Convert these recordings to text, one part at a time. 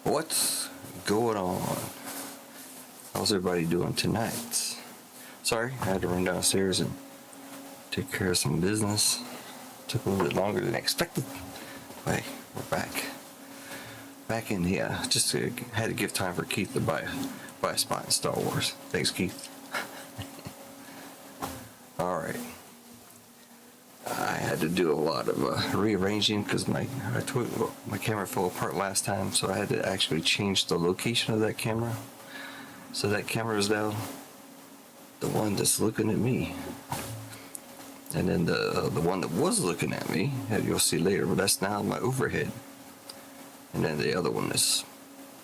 What's going on? How's everybody doing tonight? Sorry, I had to run downstairs and take care of some business. Took a little bit longer than expected. But hey, we're back in here. Just had to give time for Keith to buy a spot in Star Wars. Thanks, Keith. All right. I had to do a lot of rearranging because my camera fell apart last time, so I had to actually change the location of that camera. So that camera is now the one that's looking at me, and then the one that was looking at me, you'll see later, but that's now my overhead. And then the other one is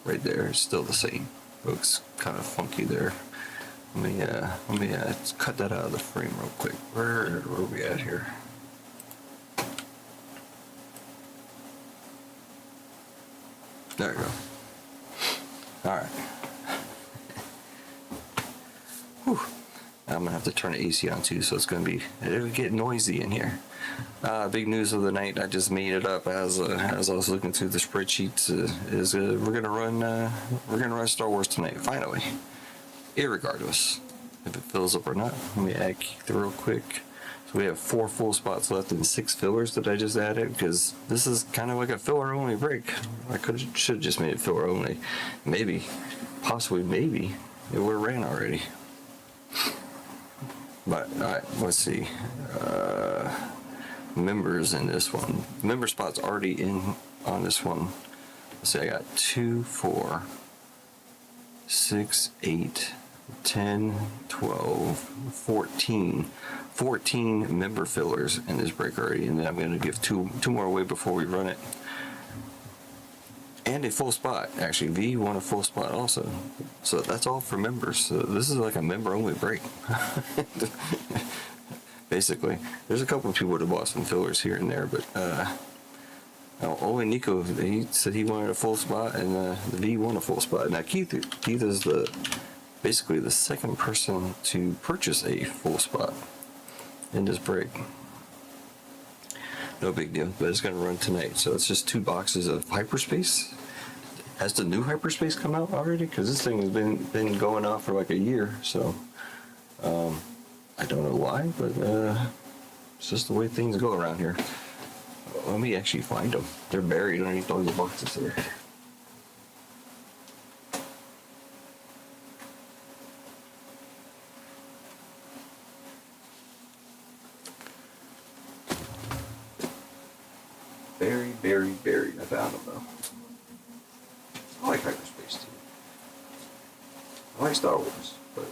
right there. It's still the same. Looks kind of funky there. Let me cut that out of the frame real quick. Where are we at here? There we go. All right. Whew. I'm gonna have to turn the AC on too, so it'll get noisy in here. Big news of the night. I just made it up as I was looking through the spreadsheets. We're gonna run Star Wars tonight. Finally, irregardless if it fills up or not. Let me add Keith real quick. So we have 4 full spots left and 6 fillers that I just added, because this is kind of like a filler only break. I should have just made it filler only. Maybe it would have ran already. But alright, let's see. Members in this one. Member spots already in on this one. Let's see, I got 2, 4, 6, 8, 10, 12, 14 member fillers in this break already, and then I'm going to give two more away before we run it. And a full spot, actually. V won a full spot also. So that's all for members. So this is like a member only break. Basically. There's a couple of people that bought some fillers here and there, but only Nico, he said he wanted a full spot, and the V won a full spot. Now Keith is basically the second person to purchase a full spot in this break. No big deal, but it's going to run tonight. So it's just 2 boxes of hyperspace. Has the new hyperspace come out already? Because this thing has been going on for like a year. So I don't know why, but it's just the way things go around here. Let me actually find them. They're buried underneath all the boxes here. Buried. I found them though. I like hyperspace too. I like Star Wars, but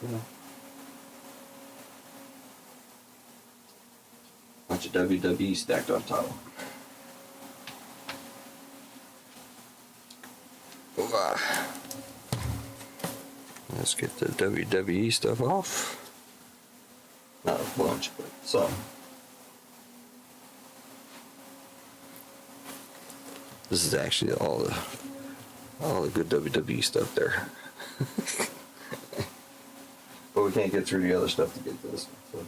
you know, bunch of WWE stacked on top. Let's get the WWE stuff off. Not a bunch, but some. This is actually all the good WWE stuff there. But we can't get through the other stuff to get this one.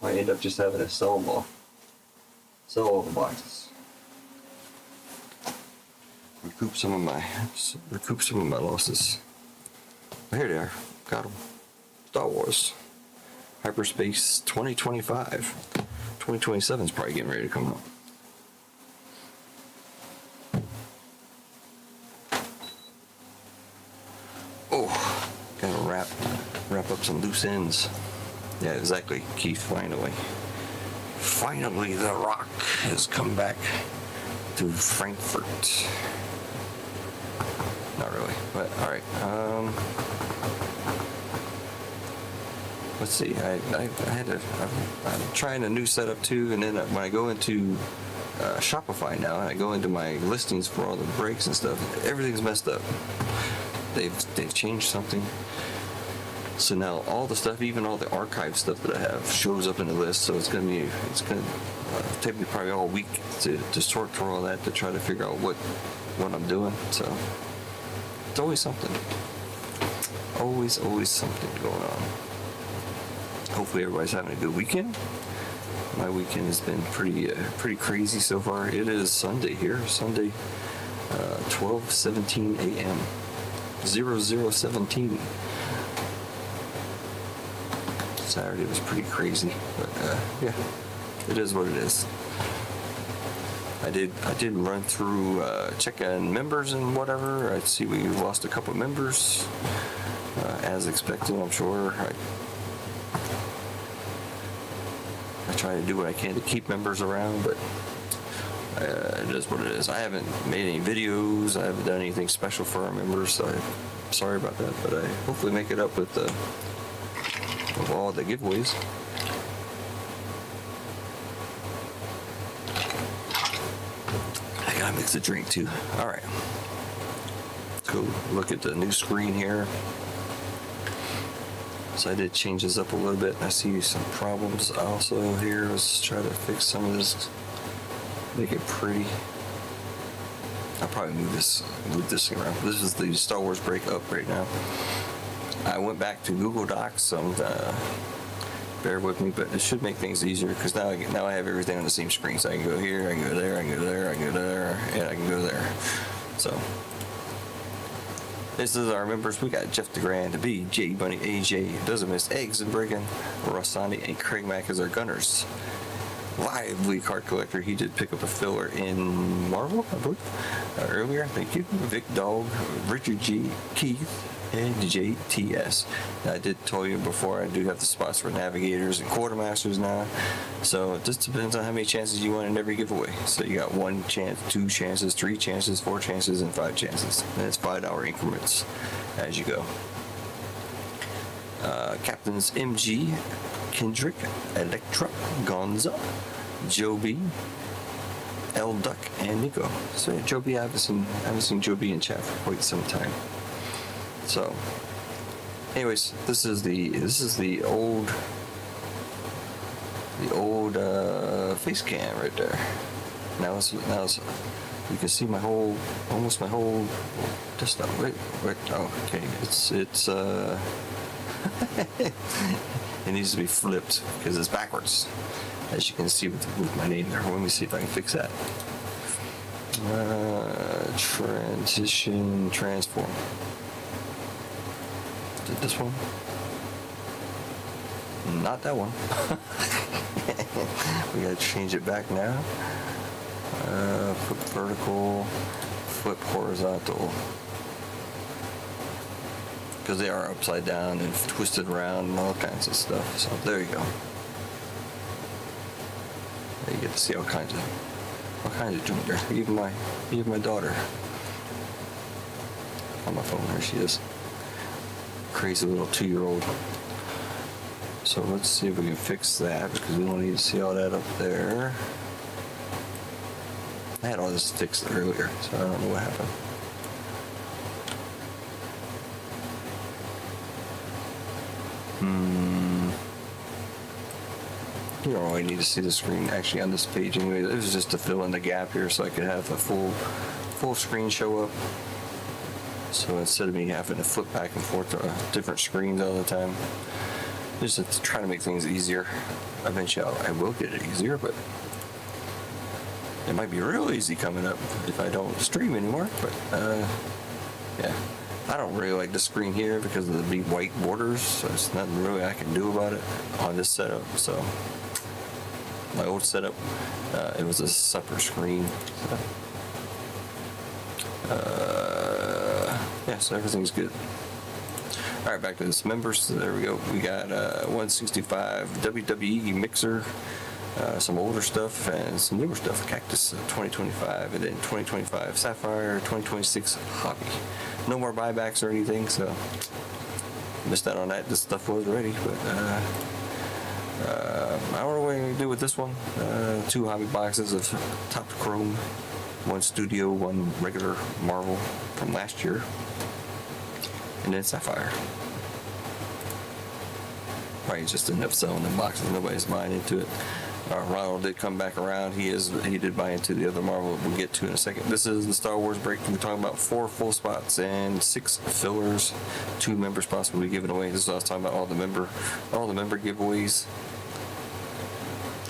So I end up just having to sell all the boxes. Recoup some of my losses. But here they are. Got them. Star Wars. Hyperspace 2025. 2027 is probably getting ready to come out. Wrap up some loose ends. Yeah, exactly, Keith, finally. Finally, The Rock has come back to Frankfurt. Not really, but alright. Let's see, I'm trying a new setup too, and then when I go into Shopify now, and I go into my listings for all the breaks and stuff, everything's messed up. They've changed something. So now all the stuff, even all the archive stuff that I have, shows up in the list. So it's gonna take me probably all week to sort through all that to try to figure out what I'm doing. So it's always something. Always something going on. Hopefully everybody's having a good weekend. My weekend has been pretty crazy so far. It is Sunday here. Sunday, 12:17 a.m. 0017. Saturday was pretty crazy, but yeah, it is what it is. I did run through check on members and whatever. I see we lost a couple members, as expected. I'm sure. I try to do what I can to keep members around, but it is what it is. I haven't made any videos. I haven't done anything special for our members, so I'm sorry about that. But I hopefully make it up with all the giveaways. I gotta mix the drink too. All right. Let's go look at the new screen here. So I did change this up a little bit. I see some problems also here. Let's try to fix some of this, make it pretty. I'll probably move this thing around. This is the Star Wars break up right now. I went back to Google Docs, so bear with me, but it should make things easier because now I have everything on the same screen. So I can go here, I can go there, I can go there, I can go there, and I can go there. So this is our members. We got Jeff DeGrand, B, J Bunny, AJ, Doesn't Miss, Eggs and Brigham, Rossani, and Craig Mack as our gunners. Lively card collector. He did pick up a filler in Marvel, I believe, earlier. Thank you. Vic Dog, Richard G, Keith, and JTS. Now, I did tell you before, I do have the spots for navigators and quartermasters now. So it just depends on how many chances you want in every giveaway. So you got 1 chance, 2 chances, 3 chances, 4 chances, and 5 chances. And it's $5 increments as you go. Captains MG, Kendrick, Electra, Gonza, Joe B, L Duck, and Nico. So Joe B, I haven't seen Joe B in chat for quite some time. So, anyways, this is the old face cam right there. Now it's you can see almost my whole desktop. Wait. Oh, okay. It's it needs to be flipped because it's backwards, as you can see with my name there. Let me see if I can fix that. Transition, transform. Is it this one? Not that one. We gotta change it back now. Flip vertical, flip horizontal. Because they are upside down and twisted around and all kinds of stuff. So there you go. You get to see all kinds of junk there. Even my daughter on my phone. There she is. Crazy little 2-year-old. So let's see if we can fix that because we don't need to see all that up there. I had all this fixed earlier, so I don't know what happened. You don't really need to see the screen actually on this page anyway. It was just to fill in the gap here so I could have a full screen show up. So instead of me having to flip back and forth to different screens all the time, just to try to make things easier. Eventually I will get it easier, but it might be real easy coming up if I don't stream anymore. But yeah. I don't really like the screen here because of the big white borders, so there's nothing really I can do about it on this setup. So my old setup, it was a separate screen. So, yeah, so everything's good. All right, back to this members. So there we go. We got 165 WWE mixer, some older stuff and some newer stuff. Cactus 2025, and then 2025 Sapphire, 2026 Hobby. No more buybacks or anything, so missed out on that. This stuff was ready, but I don't know what I'm gonna do with this one. 2 hobby boxes of top chrome, 1 studio, 1 regular Marvel from last year, and then Sapphire. Probably just ended up selling them boxes. Nobody's buying into it. Ronald did come back around. He did buy into the other Marvel we'll get to in a second. This is the Star Wars break. We're talking about 4 full spots and 6 fillers. 2 member spots will be given away. This is what I was talking about, all the member giveaways.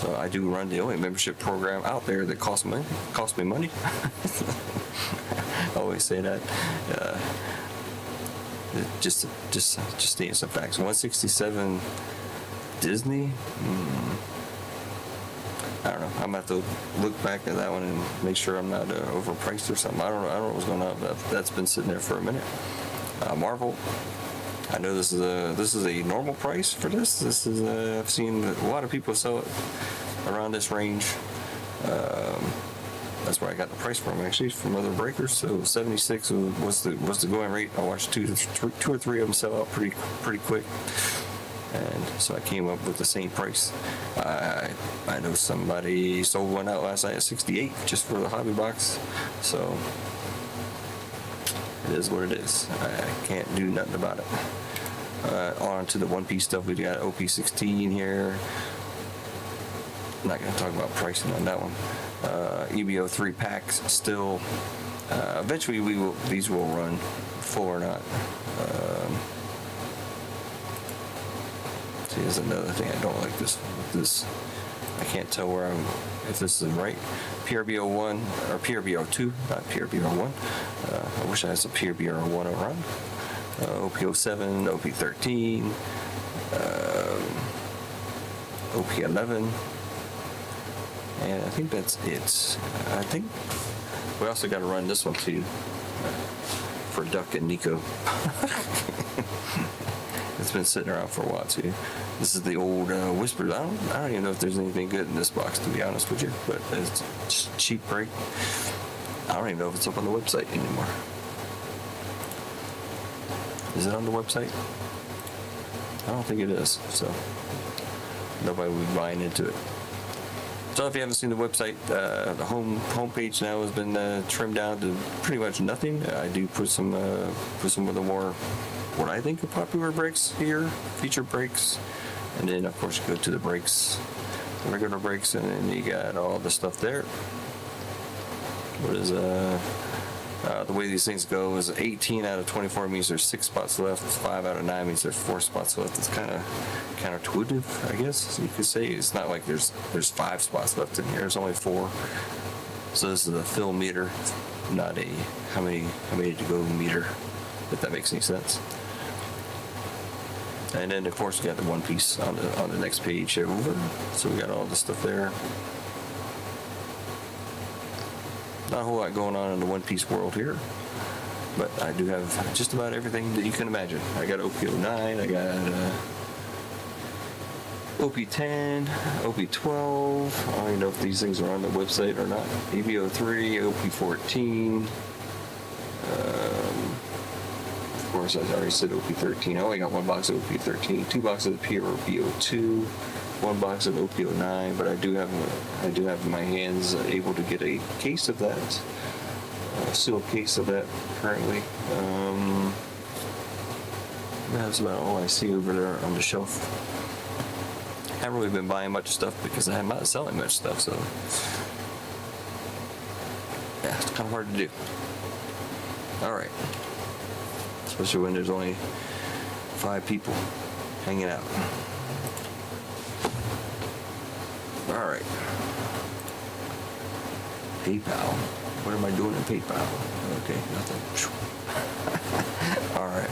So I do run the only membership program out there that costs me money. I always say that. Just stating some facts. 167 Disney. I don't know. I'm gonna have to look back at that one and make sure I'm not overpriced or something. I don't know what's going on. That's been sitting there for a minute. Marvel. I know this is a normal price for this. This is I've seen a lot of people sell it around this range. That's where I got the price from, actually, from other breakers. So 76 was the going rate. I watched two or three of them sell out pretty quick, and so I came up with the same price. I know somebody sold one out last night at 68 just for the hobby box. So it is what it is. I can't do nothing about it. On to the One Piece stuff. We got OP-16 here. I'm not going to talk about pricing on that one. EBO 3 packs still. Eventually these will run full or not. See, here's another thing I don't like this. I can't tell if this is right. PRBO1 or PRBO2, not PRBO1. I wish I had some PRBO1 around. OP-07, OP-13, OP-11. And I think that's it. I think we also got to run this one too for Duck and Nico. It's been sitting around for a while too. This is the old Whispers. I don't even know if there's anything good in this box, to be honest with you. But it's just cheap break. I don't even know if it's up on the website anymore. Is it on the website? I don't think it is. So nobody will be buying into it. So if you haven't seen the website, the homepage now has been trimmed down to pretty much nothing. I do put some of the more what I think are popular breaks here, featured breaks, and then of course you go to the breaks, the regular breaks, and then you got all the stuff there. What is the way these things go is 18 out of 24 means there's 6 spots left. 5 out of 9 means there's 4 spots left. It's kind of counterintuitive, I guess you could say. It's not like there's 5 spots left in here. There's only 4. So this is a fill meter, not a how many to go meter, if that makes any sense. And then of course we got the One Piece on the next page over. So we got all the stuff there. Not a whole lot going on in the One Piece world here, but I do have just about everything that you can imagine. I got OP-09, I got OP-10, OP-12. I don't even know if these things are on the website or not. EBO-3, OP-14. Of course, I already said OP-13. I only got 1 box of OP-13, 2 boxes of PRBO-2. 1 box of OP-09, but I do have in my hands able to get a case of that, a sealed case of that currently. That's about all I see over there on the shelf. Haven't really been buying much stuff because I'm not selling much stuff, so yeah, it's kind of hard to do. All right, especially when there's only 5 people hanging out. All right. PayPal. What am I doing in PayPal? Okay, nothing. All right.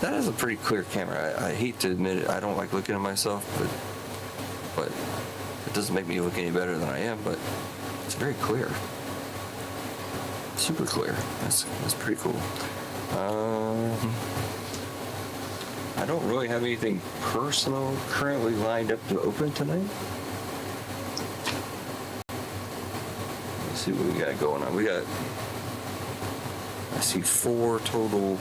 That is a pretty clear camera. I hate to admit it. I don't like looking at myself, but it doesn't make me look any better than I am. But it's very clear. Super clear. That's pretty cool. I don't really have anything personal currently lined up to open tonight. See what we got going on. I see 4 total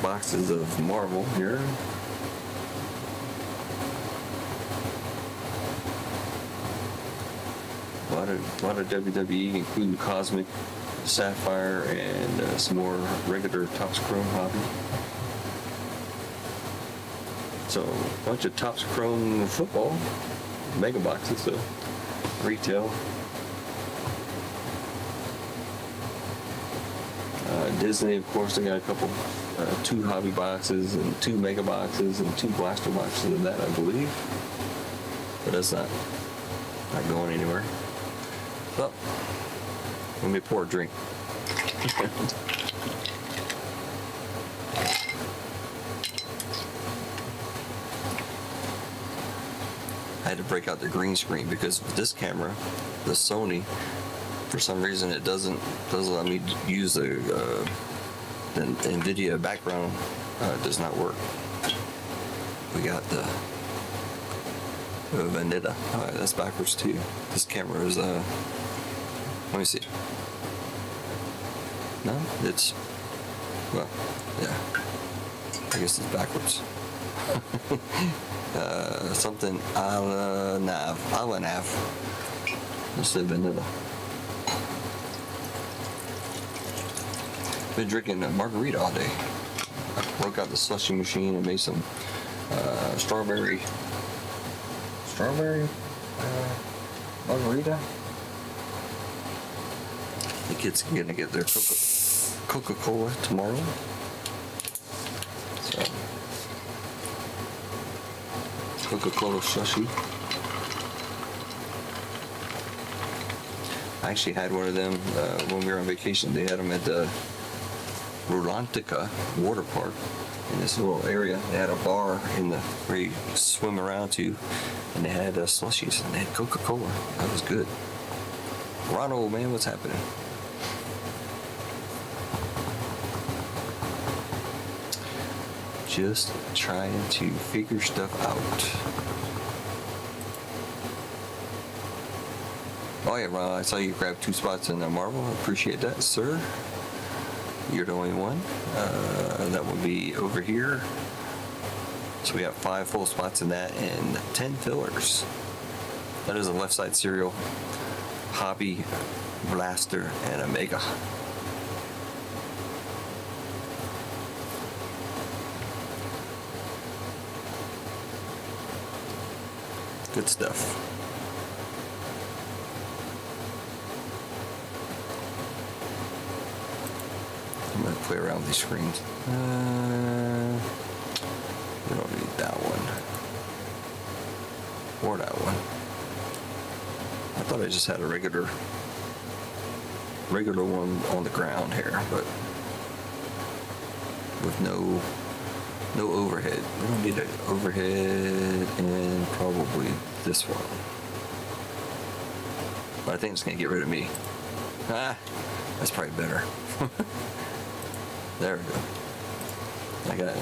boxes of Marvel here. A lot of WWE, including Cosmic, Sapphire, and some more regular Topps Chrome hobby. So a bunch of Topps Chrome football, mega boxes, so retail. Disney, of course, they got a couple, 2 hobby boxes and 2 mega boxes and 2 blaster boxes of that, I believe. But that's not Not going anywhere. So, let me pour a drink. I had to break out the green screen because with this camera, the Sony, for some reason it doesn't let me use the NVIDIA background. Does not work. We got the Vanilla. That's backwards too. This camera is let me see. No, it's, well, yeah. I guess it's backwards. Something a la nav. Let's say Vanilla. Been drinking a margarita all day. I broke out the slushy machine and made some strawberry margarita. The kids are gonna get their Coca-Cola tomorrow. So Coca-Cola slushy. I actually had one of them when we were on vacation. They had them at the Rolantica water park in this little area. They had a bar in the where you swim around to, and they had slushies and they had Coca-Cola. That was good. Ronald, man, what's happening? Just trying to figure stuff out. Oh yeah, Ron, I saw you grab 2 spots in the Marvel. I appreciate that, sir. You're the only one. That will be over here. So we have 5 full spots in that and 10 fillers. That is a left side serial, Hobby, Blaster, and Omega. Good stuff. I'm going to play around with these screens. We don't need that one. Or that one. I thought I just had a regular one on the ground here, but with no overhead. We don't need an overhead, and probably this one. But I think it's going to get rid of me. That's probably better. There we go. I got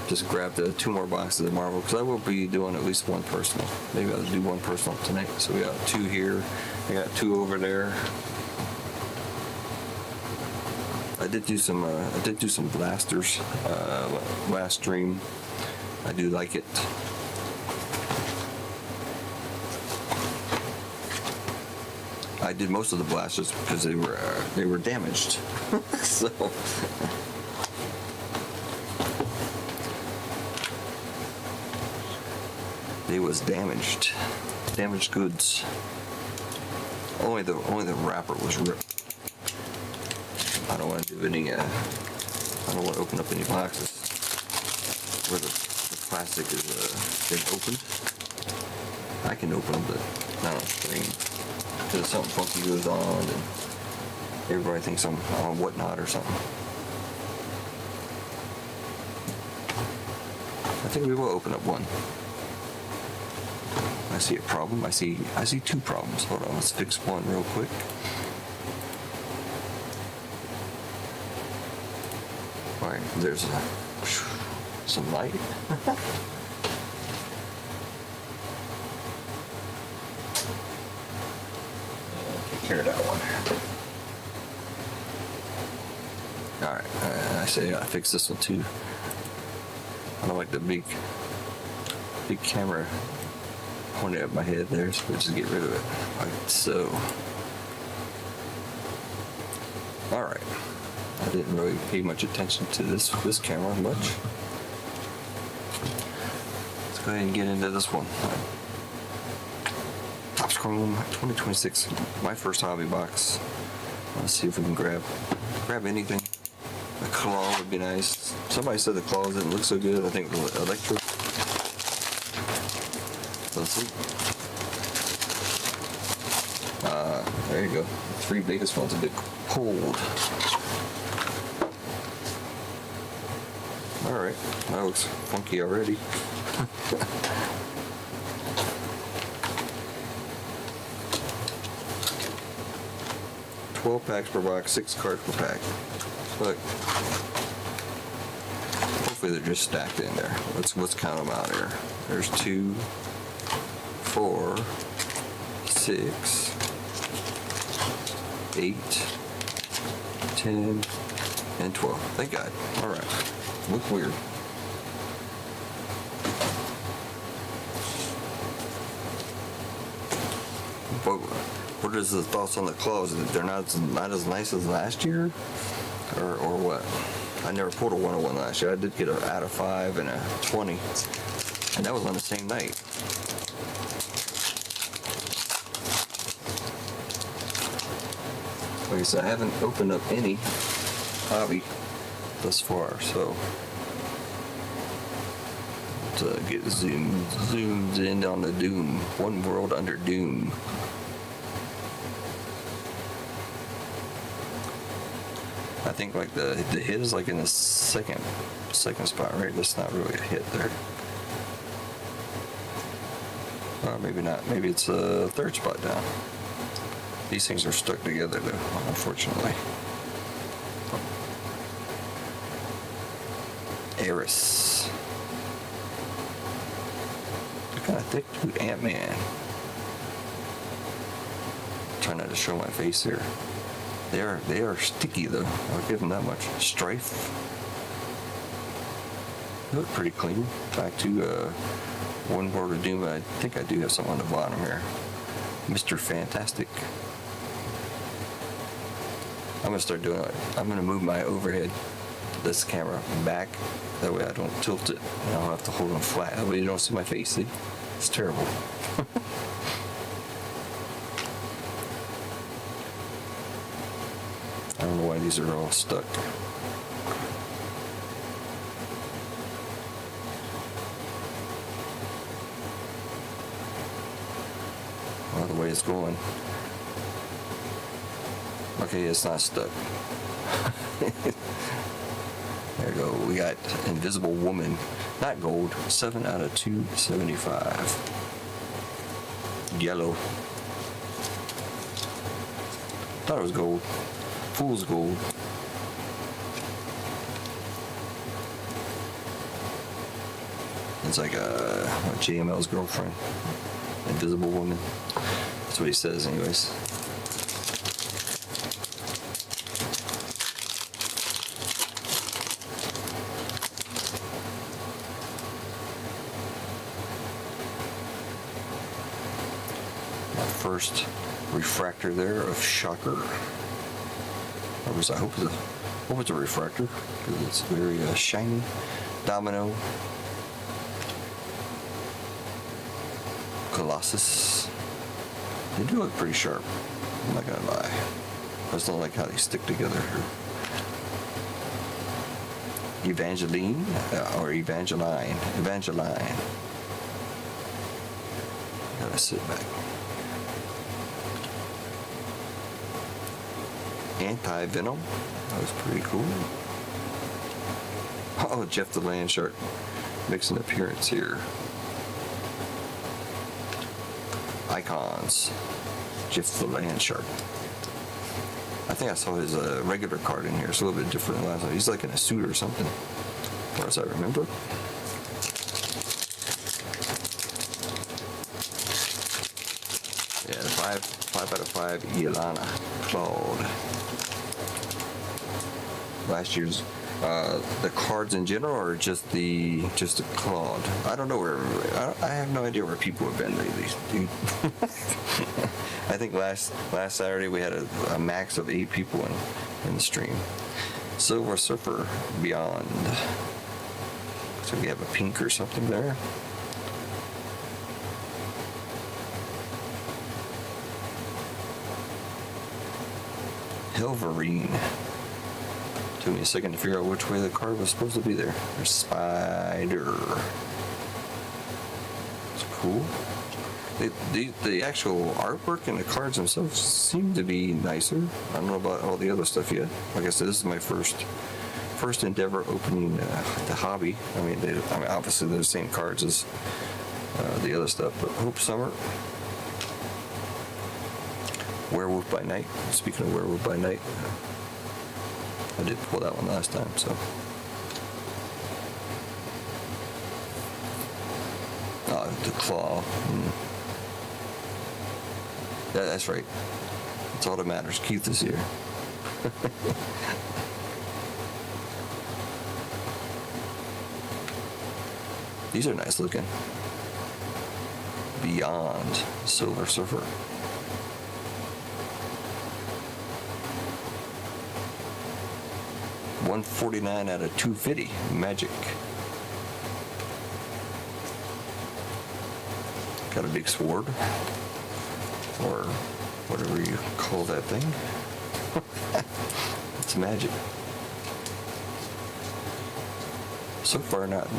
just grab the 2 more boxes of Marvel because I will be doing at least 1 personal. Maybe I'll do 1 personal tonight. So we got 2 here. I got 2 over there. I did do some blasters last stream. I do like it. I did most of the blasters because they were damaged. So they was damaged goods. Only the wrapper was ripped. I don't want to do any. I don't want to open up any boxes where the plastic is been opened. I can open them, but not on screen because something funky goes on and everybody thinks I'm on whatnot or something. I think we will open up 1. I see a problem. I see 2 problems. Hold on, let's fix 1 real quick. All right, there's some light. Take care of that one. All right, I say I fix this one too. I don't like the big camera pointed at my head there, so we'll just get rid of it like so. All right. I didn't really pay much attention to this camera much. Let's go ahead and get into this one. Topps Chrome 2026, my first hobby box. Let's see if we can grab anything. A claw would be nice. Somebody said the claws didn't look so good. I think the electric. Let's see. There you go. The 3 biggest ones have been pulled. Alright, that looks funky already. 12 packs per box, 6 cards per pack. Look. Hopefully they're just stacked in there. Let's count them out here. There's 2, 4, 6, 8, 10, and 12. Thank God. Alright. Look weird. But what is the thoughts on the clothes? They're not as nice as last year? Or what? I never pulled a 101 last year. I did get an out of 5 and a 20. And that was on the same night. Like I said, I haven't opened up any hobby thus far, so to get zoomed in on the Doom. One World Under Doom. I think like the hit is like in the second spot, right? That's not really a hit there. Maybe not. Maybe it's a third spot down. These things are stuck together though, unfortunately. Eris. They're kind of thick too. Ant-Man. Try not to show my face here. They are sticky though. I'll give them that much. Strife. They look pretty clean. Back to One World of Doom. I think I do have something on the bottom here. Mr. Fantastic. I'm gonna start doing it. I'm gonna move my overhead, this camera back. That way I don't tilt it. And I don't have to hold them flat. That way you don't see my face. See? It's terrible. I don't know why these are all stuck. Well, the way it's going. Okay, it's not stuck. There you go. We got Invisible Woman. Not gold. 7 out of 275. Yellow. Thought it was gold. Fool's gold. It's like JML's girlfriend. Invisible Woman. That's what he says anyways. First refractor there of Shocker. I hope it's a refractor because it's very shiny. Domino. Colossus. They do look pretty sharp. I'm not gonna lie. I just don't like how they stick together here. Evangeline or Evangeline. Evangeline. Gotta sit back. Anti-Venom. That was pretty cool. Oh, Jeff the Land Shark makes an appearance here. Icons. Jeff the Land Shark. I think I saw his regular card in here. It's a little bit different than last time. He's like in a suit or something, as far as I remember. Yeah, 5 out of 5. Iolana Claude. Last year's the cards in general, or just the Claude. I don't know where. I have no idea where people have been lately, dude. I think last Saturday we had a max of 8 people in the stream. Silver Surfer Beyond. So we have a pink or something there. Hilverine. Took me a second to figure out which way the card was supposed to be there. There's Spider. It's cool. The actual artwork and the cards themselves seem to be nicer. I don't know about all the other stuff yet. Like I said, this is my first endeavor opening the hobby. I mean, obviously they're the same cards as the other stuff, but Hope Summer, Werewolf by Night. Speaking of Werewolf by Night, I did pull that one last time, so. The claw. Yeah, that's right. That's all that matters. Keith is here. These are nice looking. Beyond Silver Surfer. $149 out of $250. Magic. Got a big sword, or whatever you call that thing. It's magic. So far, not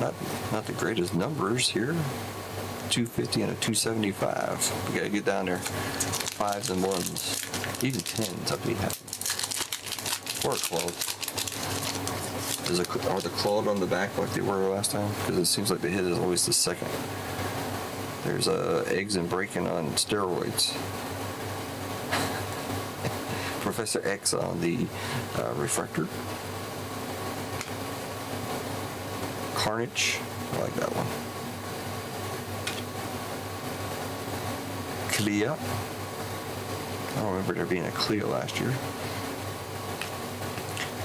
the greatest numbers here. 250 and a 275. We gotta get down there. 5s and 1s, even 10s. I'd be happy. Or a clawed. Are the clawed on the back like they were last time? Because it seems like the hit is always the second. There's eggs and bacon on steroids. Professor X on the refractor. Carnage, I like that one. Clea. I don't remember there being a Clea last year.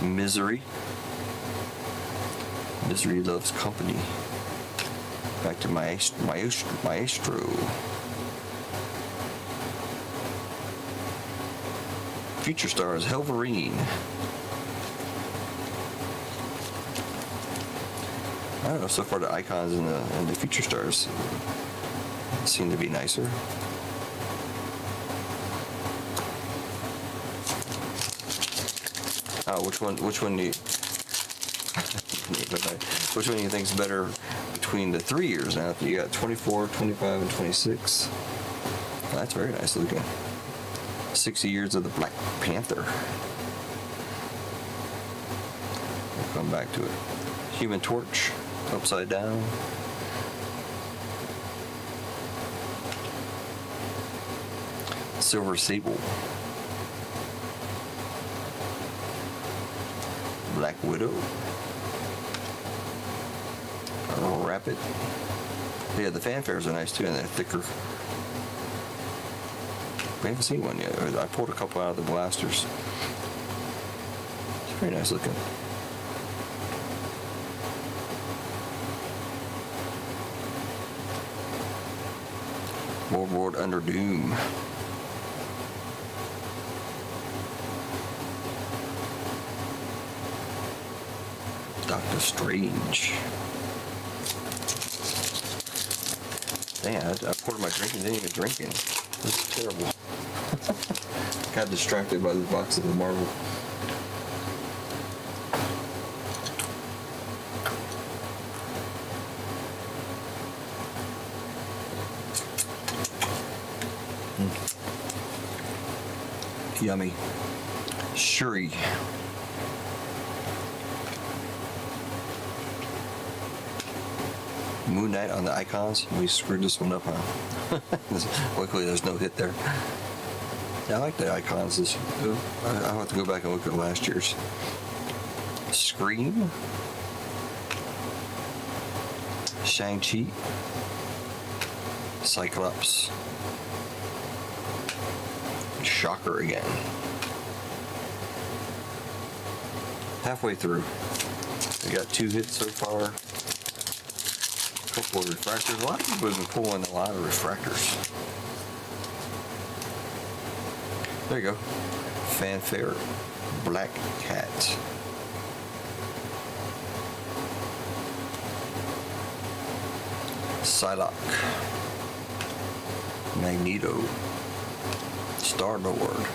Misery. Misery loves company. Back to Maestro. Future stars, Helverine. I don't know, so far the icons and the future stars seem to be nicer. Oh, which one do you which one do you think is better between the 3 years now? You got 24, 25, and 26. Oh, that's very nice looking. 60 years of the Black Panther. We'll come back to it. Human Torch, upside down. Silver Sable. Black Widow. Rapid. Yeah, the fanfares are nice too, and they're thicker. We haven't seen one yet. I pulled a couple out of the blasters. It's very nice looking. World Under Doom. Doctor Strange. Dang, I poured my drink and didn't even drink any. This is terrible. Got distracted by the box of the Marvel. Yummy. Shuri. Moon Knight on the icons. We screwed this one up, huh? Luckily there's no hit there. Yeah, I like the icons. I'll have to go back and look at last year's. Scream. Shang-Chi. Cyclops. Shocker again. Halfway through. We got 2 hits so far. A couple of refractors. A lot of people have been pulling a lot of refractors. There you go. Fanfare. Black Cat. Psylocke. Magneto. Star-Lord.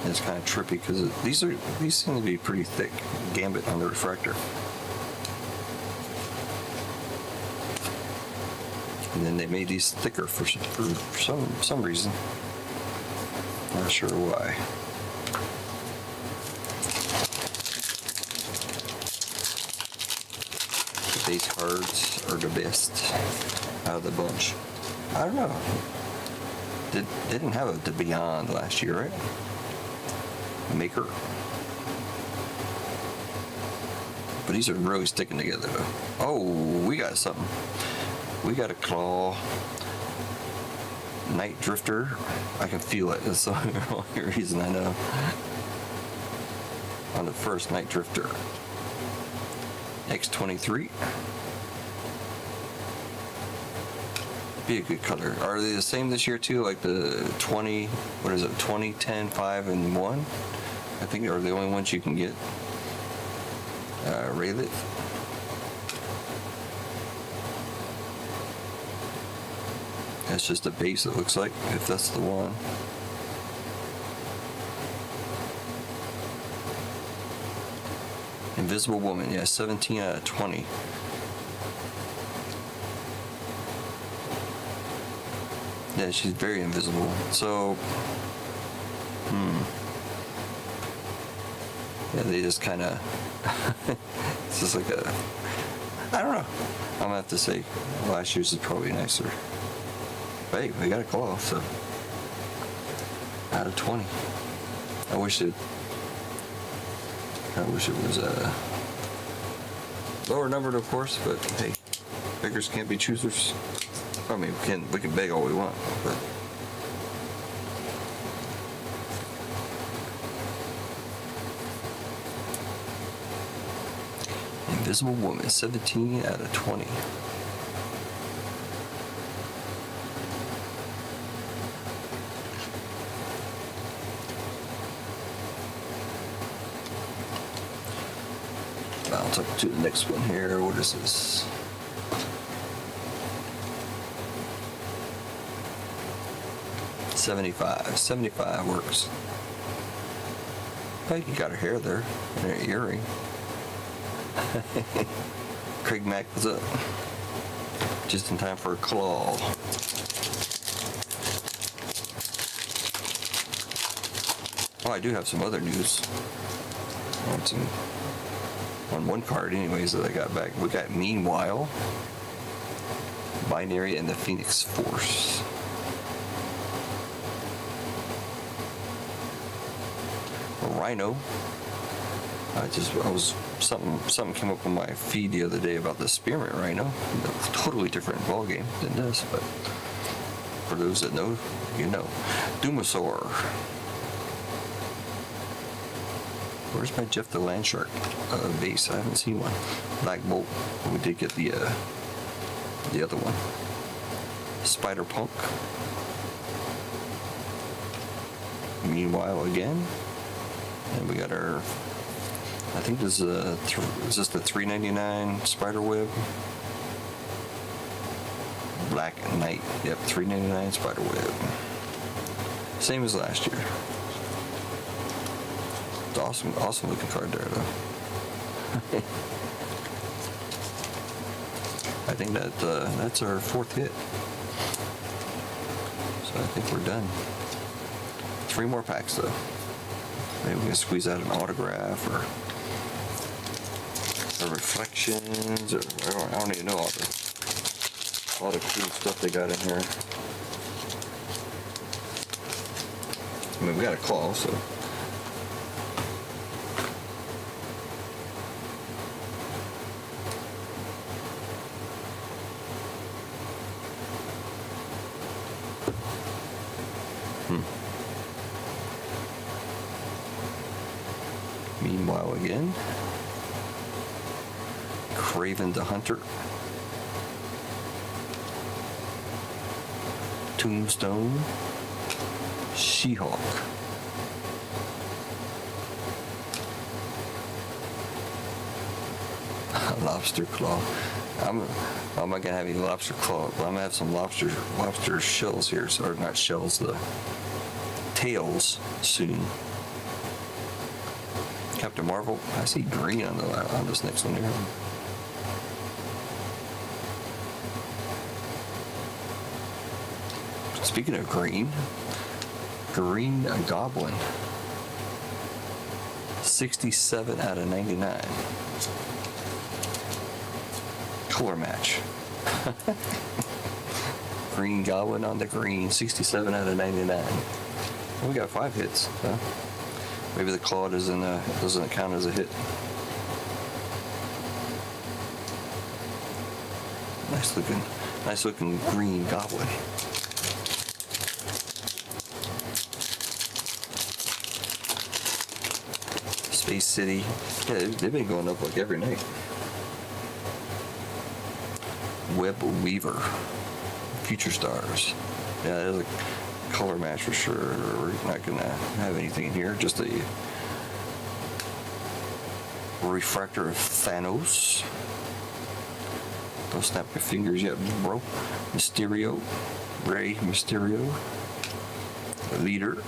It's kind of trippy because these seem to be pretty thick gambit on the refractor. And then they made these thicker for some reason. Not sure why. The base cards are the best out of the bunch. I don't know. They didn't have the Beyond last year, right? Maker. But these are really sticking together though. Oh, we got something. We got a claw. Night Drifter. I can feel it. That's the only reason I know. On the first Night Drifter. X23. Be a good color. Are they the same this year too? Like the 20, what is it, 20, 10, 5, and 1? I think are the only ones you can get. Raylit. That's just a base, it looks like, if that's the one. Invisible Woman, yeah, 17 out of 20. Yeah, she's very invisible. So, yeah, they just kind of, it's just like a, I don't know. I'm gonna have to say last year's is probably nicer. But hey, we got a claw, so out of 20. I wish it was lower numbered, of course, but hey, beggars can't be choosers. I mean, we can beg all we want, but Invisible Woman, 17 out of 20. Bounce up to the next one here. What is this? $75 works. Hey, you got her hair there and her earring. Craig Mack was up just in time for a claw. Oh, I do have some other news. On one card anyways that I got back. We got Meanwhile, Binary, and the Phoenix Force. Rhino. Something came up on my feed the other day about the Spearmint Rhino. Totally different ball game than this, but for those that know, you know. Dumosaur. Where's my Jeff the Landshark base? I haven't seen one. Black Bolt. We did get the other one. Spider Punk. Meanwhile again. And we got our, I think this is this the $3.99 Spider Web? Black Knight. Yep, $3.99 Spider Web. Same as last year. It's awesome looking card there though. I think that's our fourth hit. So I think we're done. 3 more packs though. Maybe we can squeeze out an autograph or reflections, or I don't even know all the cool stuff they got in here. I mean, we got a claw, so. Meanwhile again. Craven the Hunter. Tombstone. She-Hulk. Lobster Claw. I'm not gonna have any lobster claw, but I'm gonna have some lobster shells here, or not shells, the tails soon. Captain Marvel. I see green on this next one here. Speaking of green, Green Goblin. 67 out of 99. Color match. Green Goblin on the green, 67 out of 99. Well, we got 5 hits. Huh? Maybe the claw doesn't count as a hit. Nice looking Green Goblin. Space City. Yeah, they've been going up like every night. Web Weaver. Future Stars. Yeah, there's a color match for sure. We're not gonna have anything in here. Just a refractor of Thanos. Don't snap your fingers yet, bro. Mysterio. Rey Mysterio. Leader.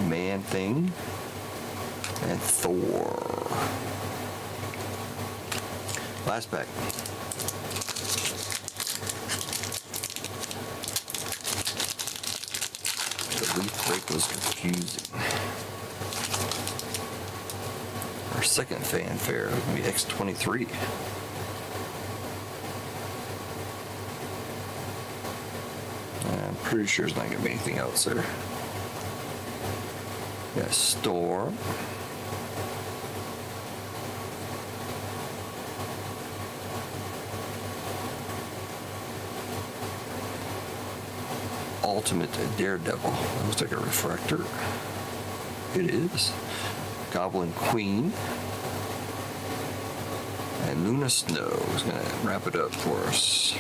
Man-Thing. And Thor. Last pack. The leaf break was confusing. Our second fanfare is going to be X-23. I'm pretty sure there's not going to be anything else there. Got Storm. Ultimate Daredevil. That looks like a refractor. It is. Goblin Queen. And Luna Snow is going to wrap it up for us.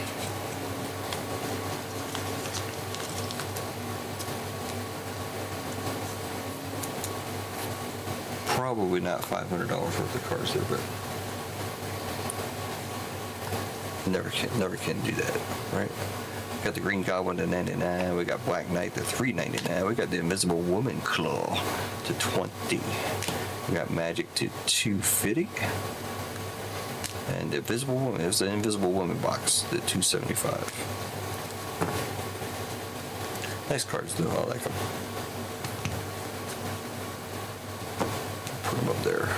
Probably not $500 worth of cards there, but never can do that, right? Got the Green Goblin to 99. We got Black Knight to 399. We got the Invisible Woman Claw to 20. We got Magic to 250. And the Invisible Woman, it was the Invisible Woman box, the 275. Nice cards though, I like them. Put them up there.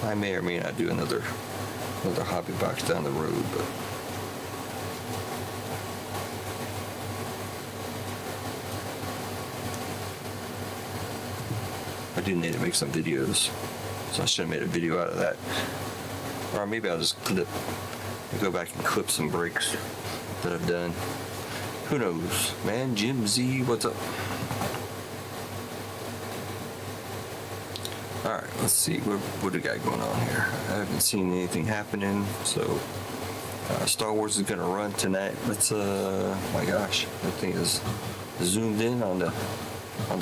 I may or may not do another hobby box down the road, but I do need to make some videos, so I should have made a video out of that. Or maybe I'll just go back and clip some breaks that I've done. Who knows, man? Jim Z, what's up? Alright, let's see, what do we got going on here? I haven't seen anything happening, so Star Wars is gonna run tonight. Let's my gosh, that thing is zoomed in on the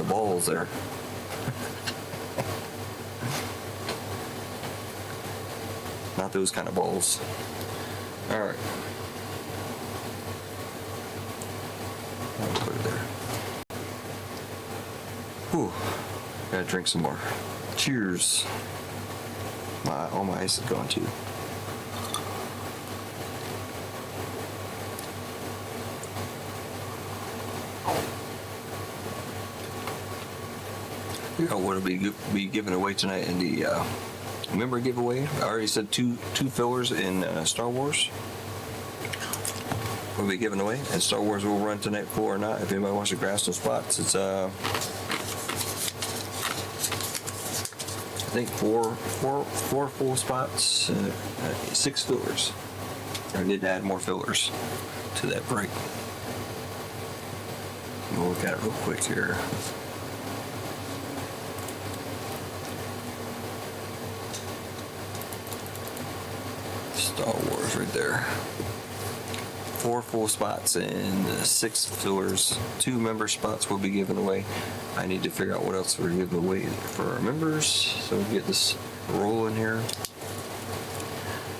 balls there. Not those kind of balls. Alright. I'll put it there. Whew. Gotta drink some more. Cheers. All my ice is gone too. What will be given away tonight in the member giveaway? I already said two fillers in Star Wars will be given away, and Star Wars will run tonight full or not. If anybody wants to grab some spots, it's I think four full spots, 6 fillers. I need to add more fillers to that break. We'll look at it real quick here. Star Wars right there. 4 full spots and 6 fillers. 2 member spots will be given away. I need to figure out what else we're giving away for our members, so we can get this rolling here.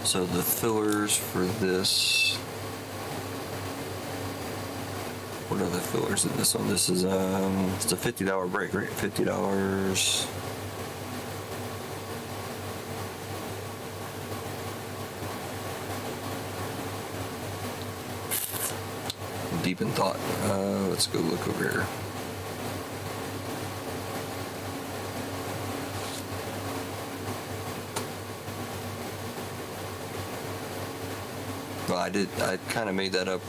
So the fillers for this What are the fillers in this one? This is it's a $50 break, right? $50. Deep in thought. Let's go look over here. Well, I kind of made that up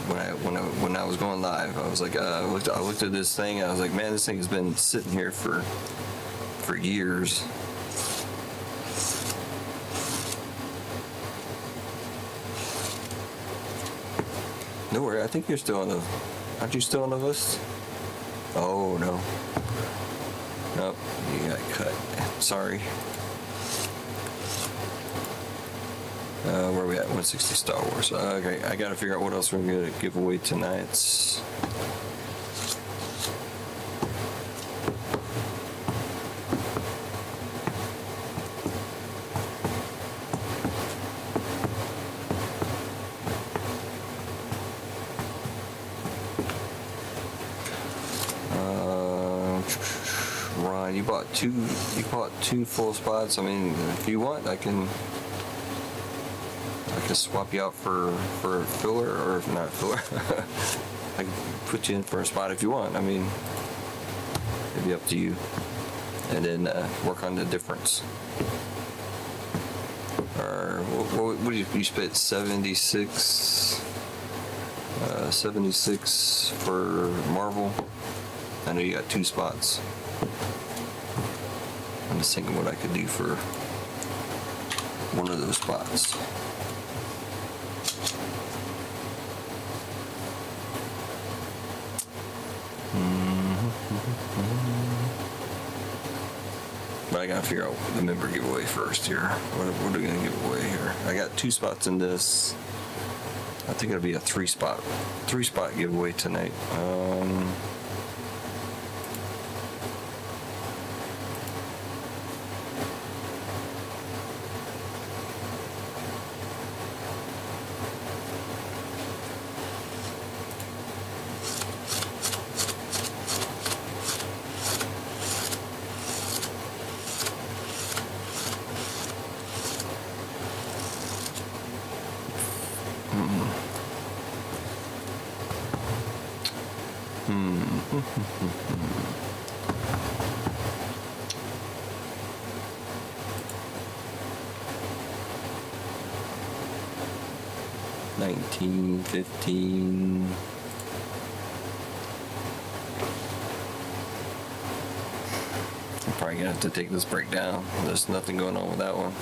when I was going live. I was like, I looked at this thing. And I was like, man, this thing has been sitting here for years. No worry, I think you're still on the. Aren't you still on the list? Oh no. Nope, you got cut. Sorry. Where are we at? 160 Star Wars. Okay, I gotta figure out what else we're gonna give away tonight. Ron, you bought two full spots. I mean, if you want, I can swap you out for a filler, or not filler. I can put you in for a spot if you want. I mean, it'd be up to you. And then work on the difference. Or what do you split? 76 for Marvel. I know you got two spots. I'm just thinking what I could do for one of those spots. But I gotta figure out the member giveaway first here. What are we gonna give away here? I got two spots in this. I think it'll be a three spot giveaway tonight. $19, $15. I'm probably gonna have to take this break down. There's nothing going on with that one.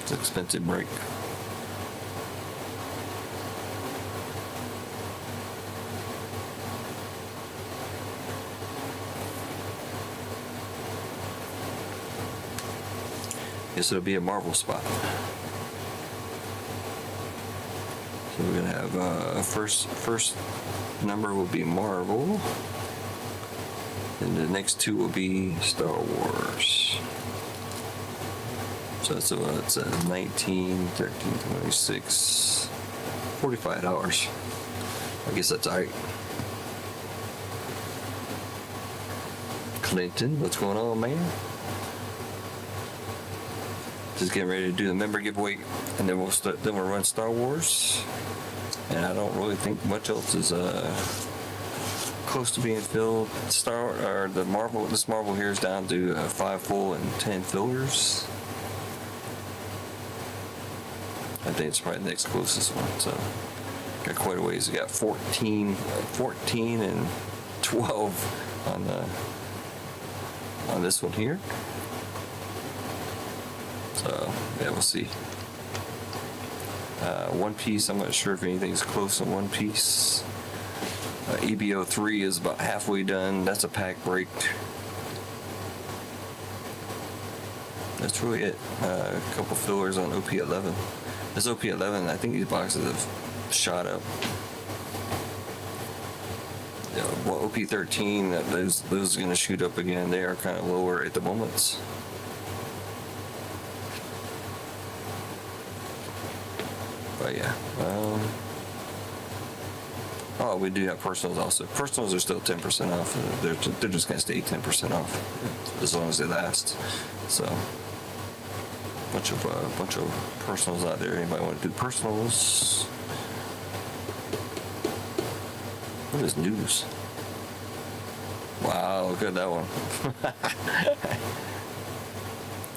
It's an expensive break. Guess it'll be a Marvel spot. So we're gonna have first number will be Marvel, and the next two will be Star Wars. So it's a 19, 13, 26, $45. I guess that's alright. Clinton, what's going on, man? Just getting ready to do the member giveaway, and then we'll run Star Wars. And I don't really think much else is close to being filled. This Marvel here is down to 5 full and 10 fillers. I think it's probably the next closest one. So got quite a ways. We got 14 and 12 on this one here. So yeah, we'll see. One Piece, I'm not sure if anything's close in One Piece. EBO3 is about halfway done. That's a pack break. That's really it. A couple fillers on OP-11. This OP-11, I think these boxes have shot up. Yeah, well, OP-13, those are going to shoot up again. They are kind of lower at the moment. But yeah, Oh, we do have personals also. Personals are still 10% off. They're just going to stay 10% off as long as they last. So, bunch of personals out there. Anybody want to do personals? What is news? Wow, look at that one.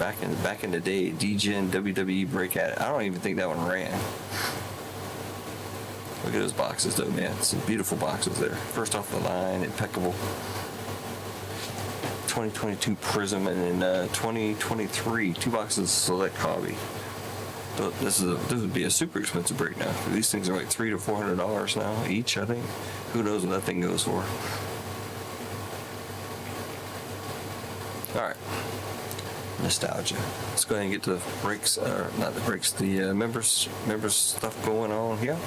back in the day, DGen WWE break at it. I don't even think that one ran. Look at those boxes though, man. Some beautiful boxes there. First off the line, impeccable. 2022 Prism, and then 2023 2 boxes of Select Hobby. But this would be a super expensive break now. These things are like $300 to $400 now each, I think. Who knows what that thing goes for? All right. Nostalgia. Let's go ahead and get to the breaks, not the breaks, the members stuff going on here.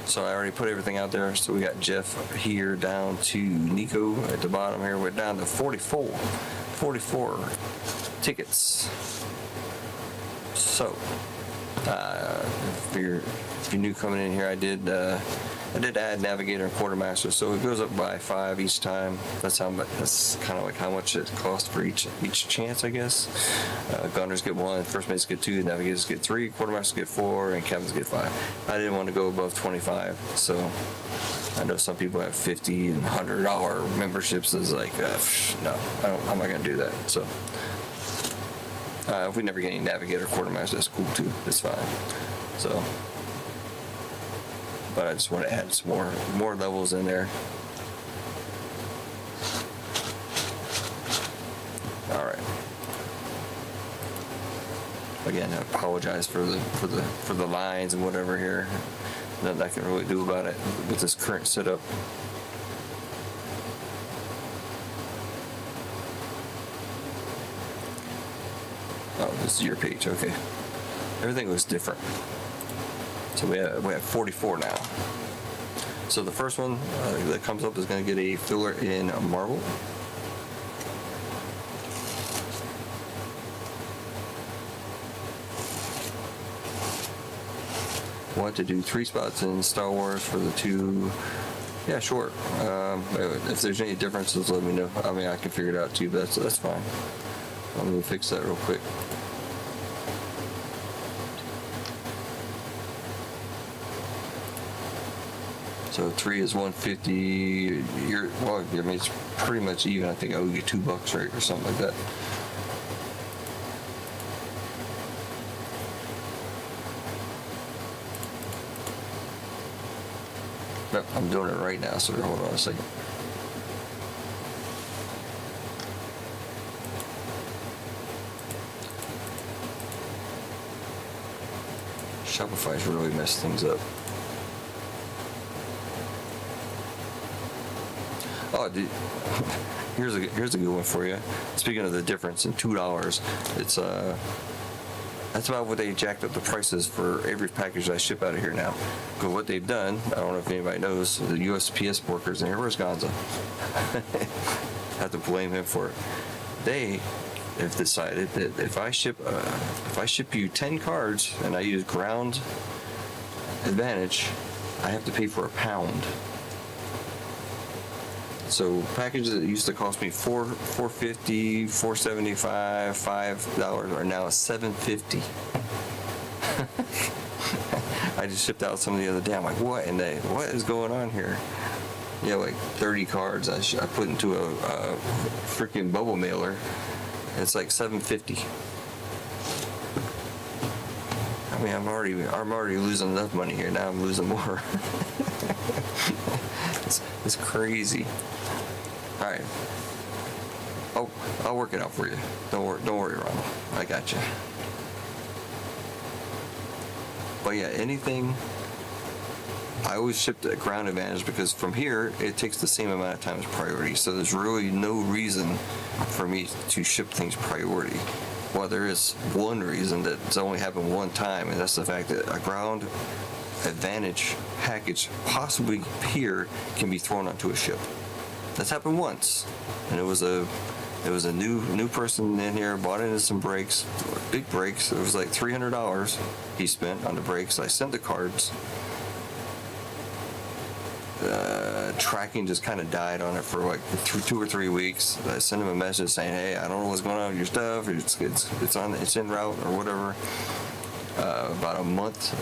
So I already put everything out there. So we got Jeff here down to Nico at the bottom here. We're down to 44 tickets. So if you're new coming in here, I did add Navigator and Quartermaster, so it goes up by 5 each time. That's kind of like how much it costs for each chance, I guess. Gunners get 1, first mates get 2, Navigators get 3, Quartermasters get 4, and Captains get 5. I didn't want to go above 25, so I know some people have $50 and $100 memberships. It's like, no, I'm not gonna do that. So if we never get any Navigator or Quartermaster, that's cool too. It's fine. So. But I just want to add some more levels in there. All right. Again, I apologize for the lines and whatever here. Nothing I can really do about it with this current setup. Oh, this is your page. Okay. Everything looks different. So we have 44 now. So the first one that comes up is going to get a filler in Marvel. Want to do 3 spots in Star Wars for the 2? Yeah, sure. If there's any differences, let me know. I mean, I can figure it out too, but that's fine. Let me fix that real quick. So 3 is 150. I mean, it's pretty much even. I think I owe you $2, right, or something like that. Yep, I'm doing it right now. So hold on a second. Shopify's really messed things up. Oh, dude. Here's a good one for you. Speaking of the difference in $2, it's that's about what they jacked up the prices for every package I ship out of here now. Because what they've done, I don't know if anybody knows, the USPS workers in here, where's Gonza? Have to blame him for it. They have decided that if I ship you 10 cards and I use Ground Advantage, I have to pay for £1. So packages that used to cost me $4.50, $4.75, $5 are now $7.50. I just shipped out some the other day. I'm like, what is going on here? Yeah, like 30 cards I put into a freaking bubble mailer. And it's like $7.50. I mean, I'm already losing enough money here. Now I'm losing more. It's crazy. All right. Oh, I'll work it out for you. Don't worry, Ron. I got you. But yeah, anything. I always ship the Ground Advantage because from here it takes the same amount of time as priority. So there's really no reason for me to ship things priority. Well, there is one reason that it's only happened one time, and that's the fact that a Ground Advantage package possibly here can be thrown onto a ship. That's happened once, and it was a new person in here, bought into some brakes, big brakes. It was like $300 he spent on the brakes. I sent the cards. tracking just kind of died on it for like 2 or 3 weeks. I sent him a message saying, "Hey, I don't know what's going on with your stuff. It's en route or whatever." About a month,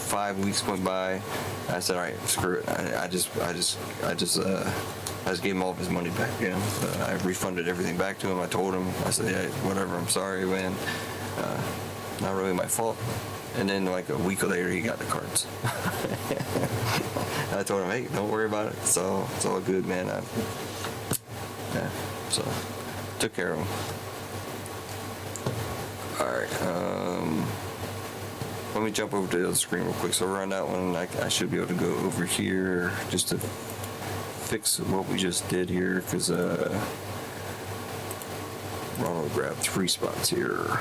5 weeks went by. I said, "All right, screw it." I just gave him all of his money back. I refunded everything back to him. I told him, I said, "Yeah, whatever. I'm sorry, man. Not really my fault." And then like a week later, he got the cards. I told him, "Hey, don't worry about it. It's all good, man." So took care of him. All right. Let me jump over to the other screen real quick. So we're on that one. I should be able to go over here just to fix what we just did here, because Ronald grabbed 3 spots here.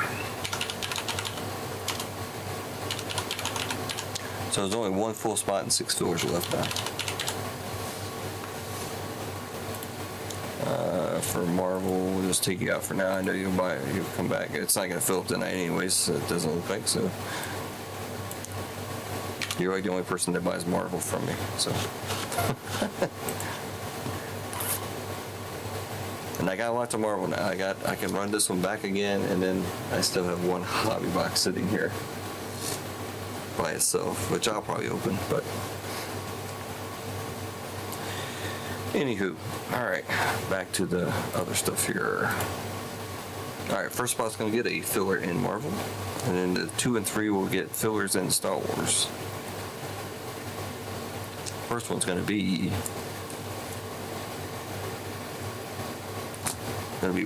So there's only 1 full spot and 6 fillers left now. For Marvel, we'll just take you out for now. I know you'll come back. It's not going to fill up tonight anyways, so it doesn't look like so. You're like the only person that buys Marvel from me, so. And I got lots of Marvel now. I can run this one back again, and then I still have 1 hobby box sitting here by itself, which I'll probably open, but anywho, all right, back to the other stuff here. All right, first spot's gonna get a filler in Marvel, and then the 2 and 3 will get fillers in Star Wars. First one's gonna be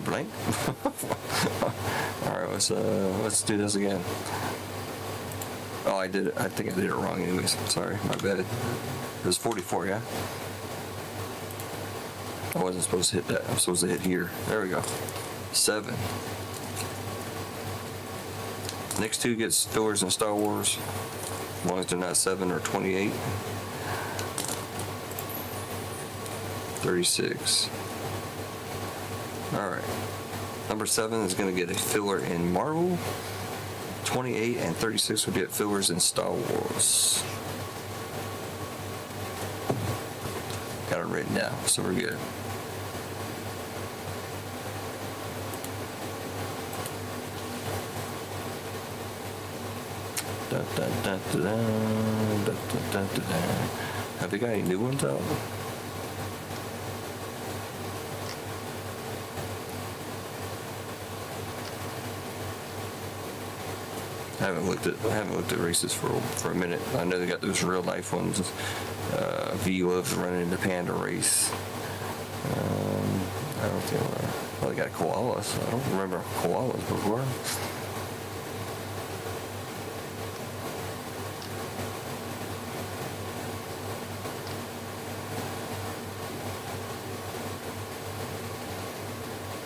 blank. All right, let's do this again. Oh, I did it. I think I did it wrong anyways. Sorry, my bad. It was 44, yeah? I wasn't supposed to hit that. I'm supposed to hit here. There we go. 7. Next 2 gets fillers in Star Wars, as long as they're not 7 or 28. 36. All right. Number 7 is going to get a filler in Marvel. 28 and 36 will get fillers in Star Wars. Got it written down, so we're good. Have they got any new ones out? I haven't looked at races for a minute. I know they got those real life ones. V loves running the panda race. I don't think. Well, they got koalas. I don't remember koalas before.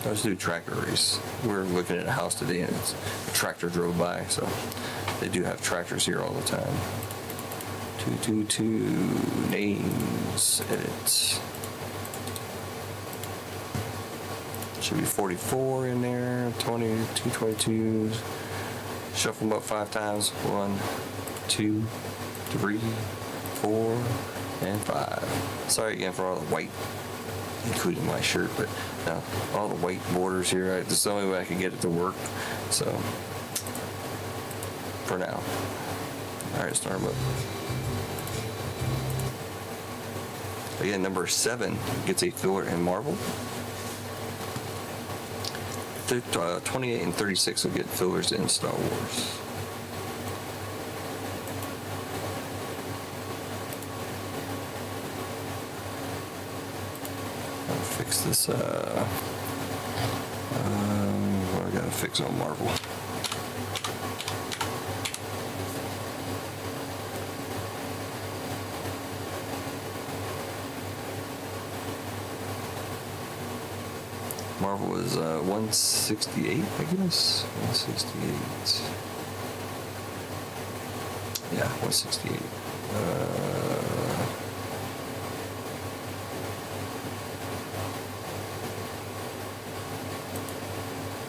Let's do tractor race. We're looking at a house today and a tractor drove by, so they do have tractors here all the time. 222 names, edit. Should be 44 in there, 20, 222. Shuffle them up 5 times. 1, 2, 3, 4, and 5. Sorry again for all the white, including my shirt, but now all the white borders here, this is the only way I can get it to work, so for now. Alright, start them up. Again, number 7 gets a filler in Marvel. 28 and 36 will get fillers in Star Wars. Fix this, what I gotta fix on Marvel. Marvel is 168, I guess. 168. Yeah, 168.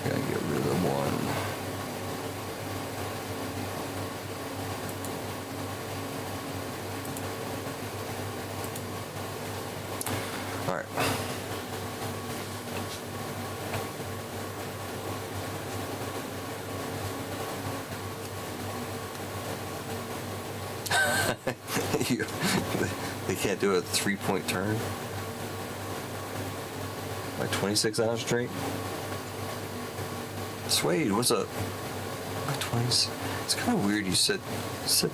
Gotta get rid of 1. They can't do a 3-point turn. My 26-ounce drink. Suede, what's up? My 20s. It's kind of weird you said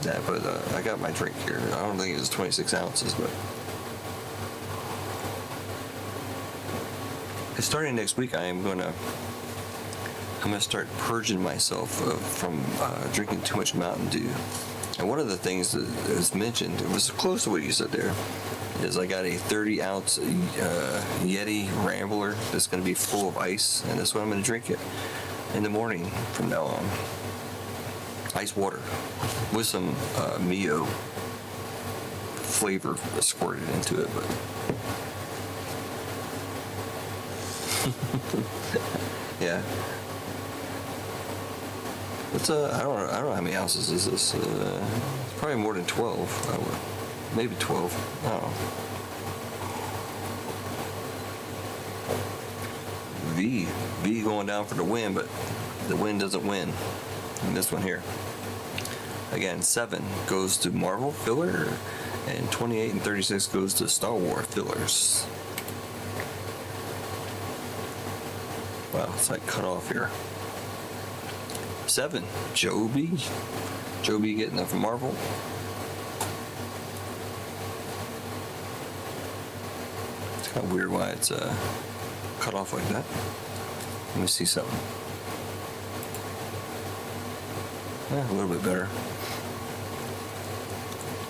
that, but I got my drink here. I don't think it was 26 ounces, but starting next week, I'm gonna start purging myself from drinking too much Mountain Dew. And one of the things that was mentioned, it was close to what you said there, is I got a 30-ounce Yeti Rambler that's going to be full of ice, and that's what I'm going to drink it in the morning from now on. Ice water with some Mio flavor squirted into it, but yeah. What's I don't know how many ounces is this. Probably more than 12. Maybe 12. I don't know. V going down for the win, but the win doesn't win. And this one here. Again, 7 goes to Marvel filler, and 28 and 36 goes to Star Wars fillers. Wow, it's like cut off here. 7, Joe B. Joe B getting that from Marvel. It's kind of weird why it's cut off like that. Let me see something. Yeah, a little bit better.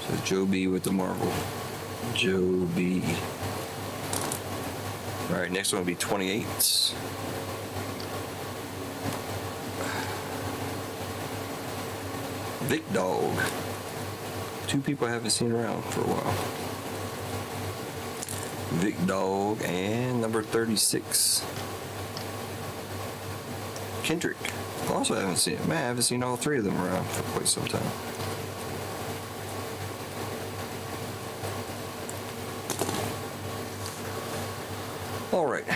So Joe B with the Marvel. Joe B. All right, next one will be 28. Vic Dog. 2 people I haven't seen around for a while. Vic Dog and number 36. Kendrick. Also haven't seen it. Man, I haven't seen all 3 of them around for quite some time. All right,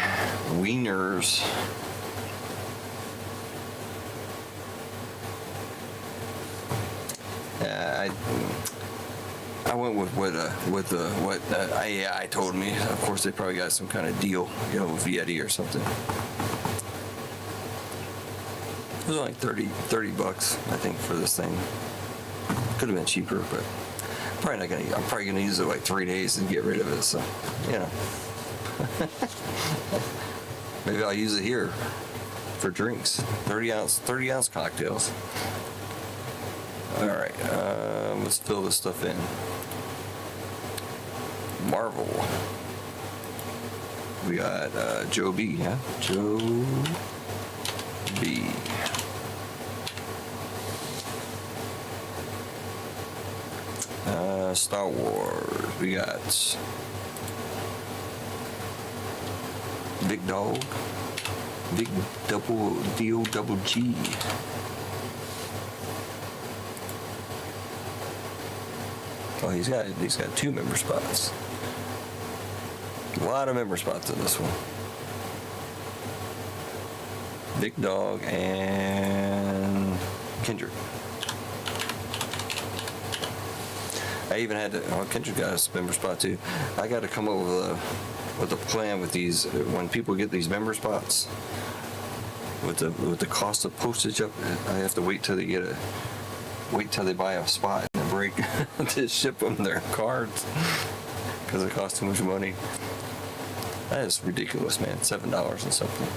wieners. I went with what AI told me. Of course, they probably got some kind of deal, with Yeti or something. It was only 30 bucks, I think, for this thing. Could have been cheaper, but I'm probably gonna use it like 3 days and get rid of it. So, maybe I'll use it here for drinks. 30 ounce cocktails. All right, let's fill this stuff in. Marvel. We got Joe B. Yeah, Joe B. Star Wars. We got Big Dog. Big double deal double G. Oh, he's got 2 member spots. A lot of member spots in this one. Big Dog and Kendrick. I even had to. Oh, Kendrick got a member spot too. I got to come up with a plan with these when people get these member spots. With the cost of postage up, I have to wait till they buy a spot and a break to ship them their cards because it costs too much money. That is ridiculous, man. $7 and something.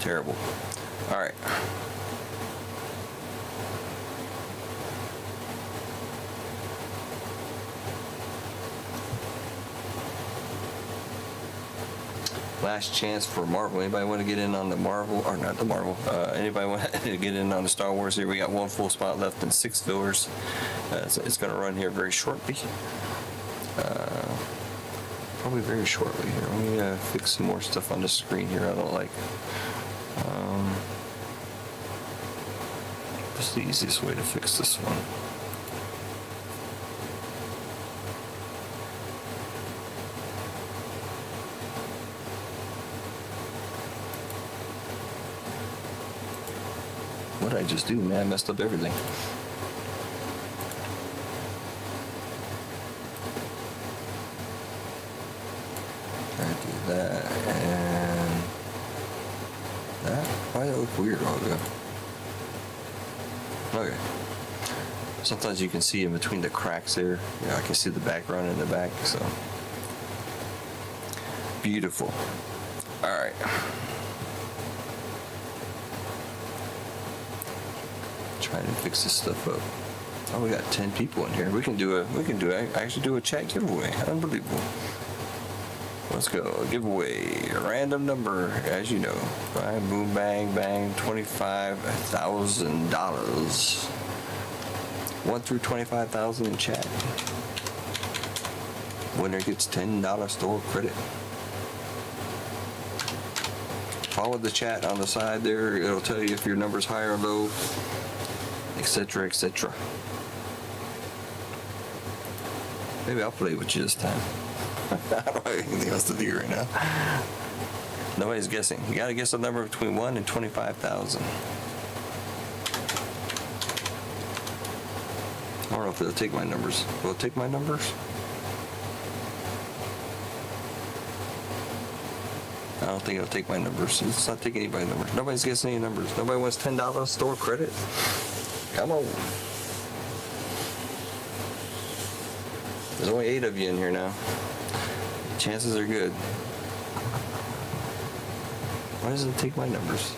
Terrible. All right. Last chance for Marvel. Anybody want to get in on the Marvel, or not the Marvel? Anybody want to get in on the Star Wars here? We got 1 full spot left and 6 fillers. So it's going to run here very shortly. Probably very shortly here. Let me fix some more stuff on the screen here I don't like. What's the easiest way to fix this one? What did I just do, man? I messed up everything. Try to do that, and that. Why does that look weird, Olga? Okay. Sometimes you can see in between the cracks there. Yeah, I can see the background in the back, so. Beautiful. All right. Trying to fix this stuff up. Oh, we got 10 people in here. We can actually do a chat giveaway. Unbelievable. Let's go. A giveaway. A random number, as you know. Right? Boom, bang, bang. $25,000. 1 through 25,000 in chat. Winner gets $10 store credit. Follow the chat on the side there. It'll tell you if your number's high or low, etc., etc. Maybe I'll play with you this time. I don't have anything else to do right now. Nobody's guessing. You gotta guess a number between 1 and 25,000. I don't know if it'll take my numbers. Will it take my numbers? I don't think it'll take my numbers. It's not taking anybody's numbers. Nobody's guessing any numbers. Nobody wants $10 store credit. Come on. There's only 8 of you in here now. Chances are good. Why doesn't it take my numbers?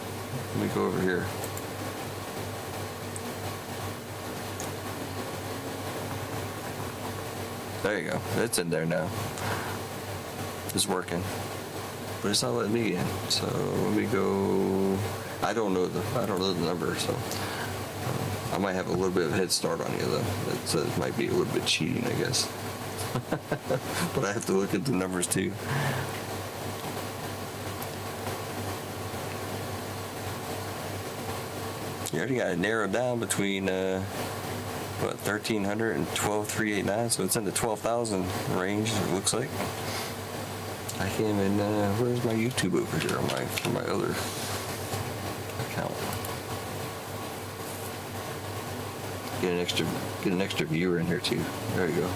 Let me go over here. There you go. It's in there now. It's working. But it's not letting me in. So let me go. I don't know the number, so I might have a little bit of a head start on you though. It might be a little bit cheating, I guess. But I have to look at the numbers too. You already got it narrowed down between 1,300 and 12,389, so it's in the 12,000 range. It looks like. I came in. Where's my YouTube over here on my other account? Get an extra viewer in here too. There you go.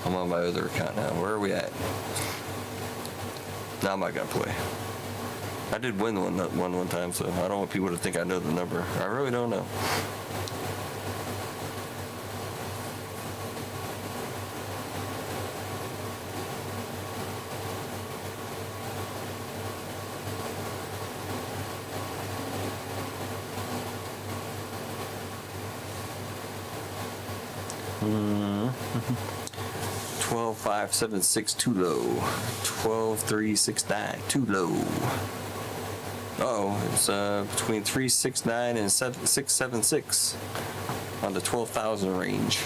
I'm on my other account now. Where are we at? Now I'm not gonna play. I did win one time, so I don't want people to think I know the number. I really don't know. Mm-hmm. 12,576 too low. 12,369 too low. Oh, it's between 369 and 676 on the 12,000 range.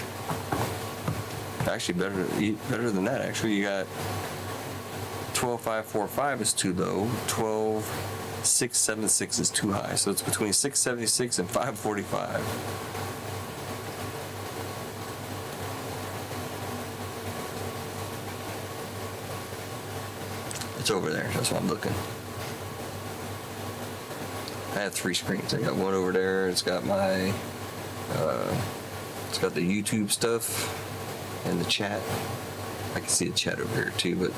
Actually, better than that. Actually, you got 12,545 is too low. 12,676 is too high. So it's between 676 and 545. It's over there. That's what I'm looking. I have 3 screens. I got one over there. It's got my, it's got the YouTube stuff and the chat. I can see the chat over here too, but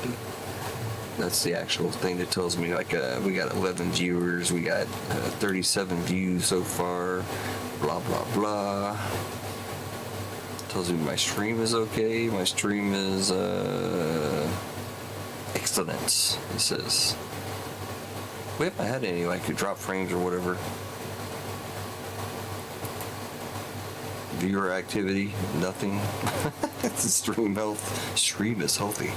that's the actual thing that tells me like we got 11 viewers. We got 37 views so far. Blah blah blah. Tells me my stream is okay. My stream is excellent. It says. We haven't had any like drop frames or whatever. Viewer activity, nothing. It's a stream health. Stream is healthy.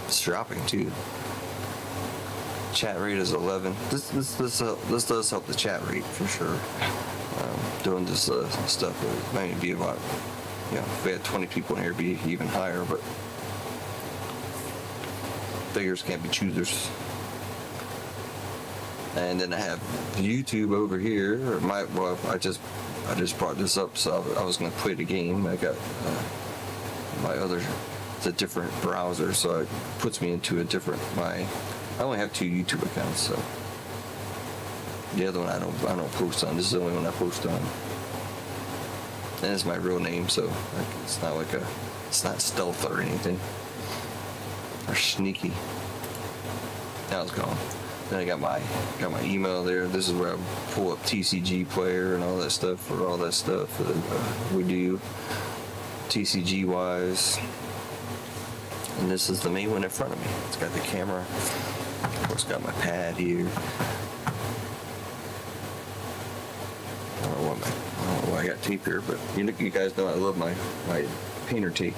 It's dropping too. Chat rate is 11. This does help the chat rate for sure. Doing this stuff it might be about, you know, if we had 20 people in here, it'd be even higher. But beggars can't be choosers. And then I have YouTube over here. Well, I just brought this up, so I was going to play the game. I got it's a different browser, so it puts me into a different, I only have 2 YouTube accounts, so the other one I don't post on. This is the only one I post on. And it's my real name, so it's not it's not stealth or anything. Or sneaky. Now it's gone. Then I got my email there. This is where I pull up TCG player and all that stuff for all that stuff that we do TCG wise. And this is the main one in front of me. It's got the camera. Of course, got my pad here. I don't know why I got tape here, but you guys know I love my painter tape.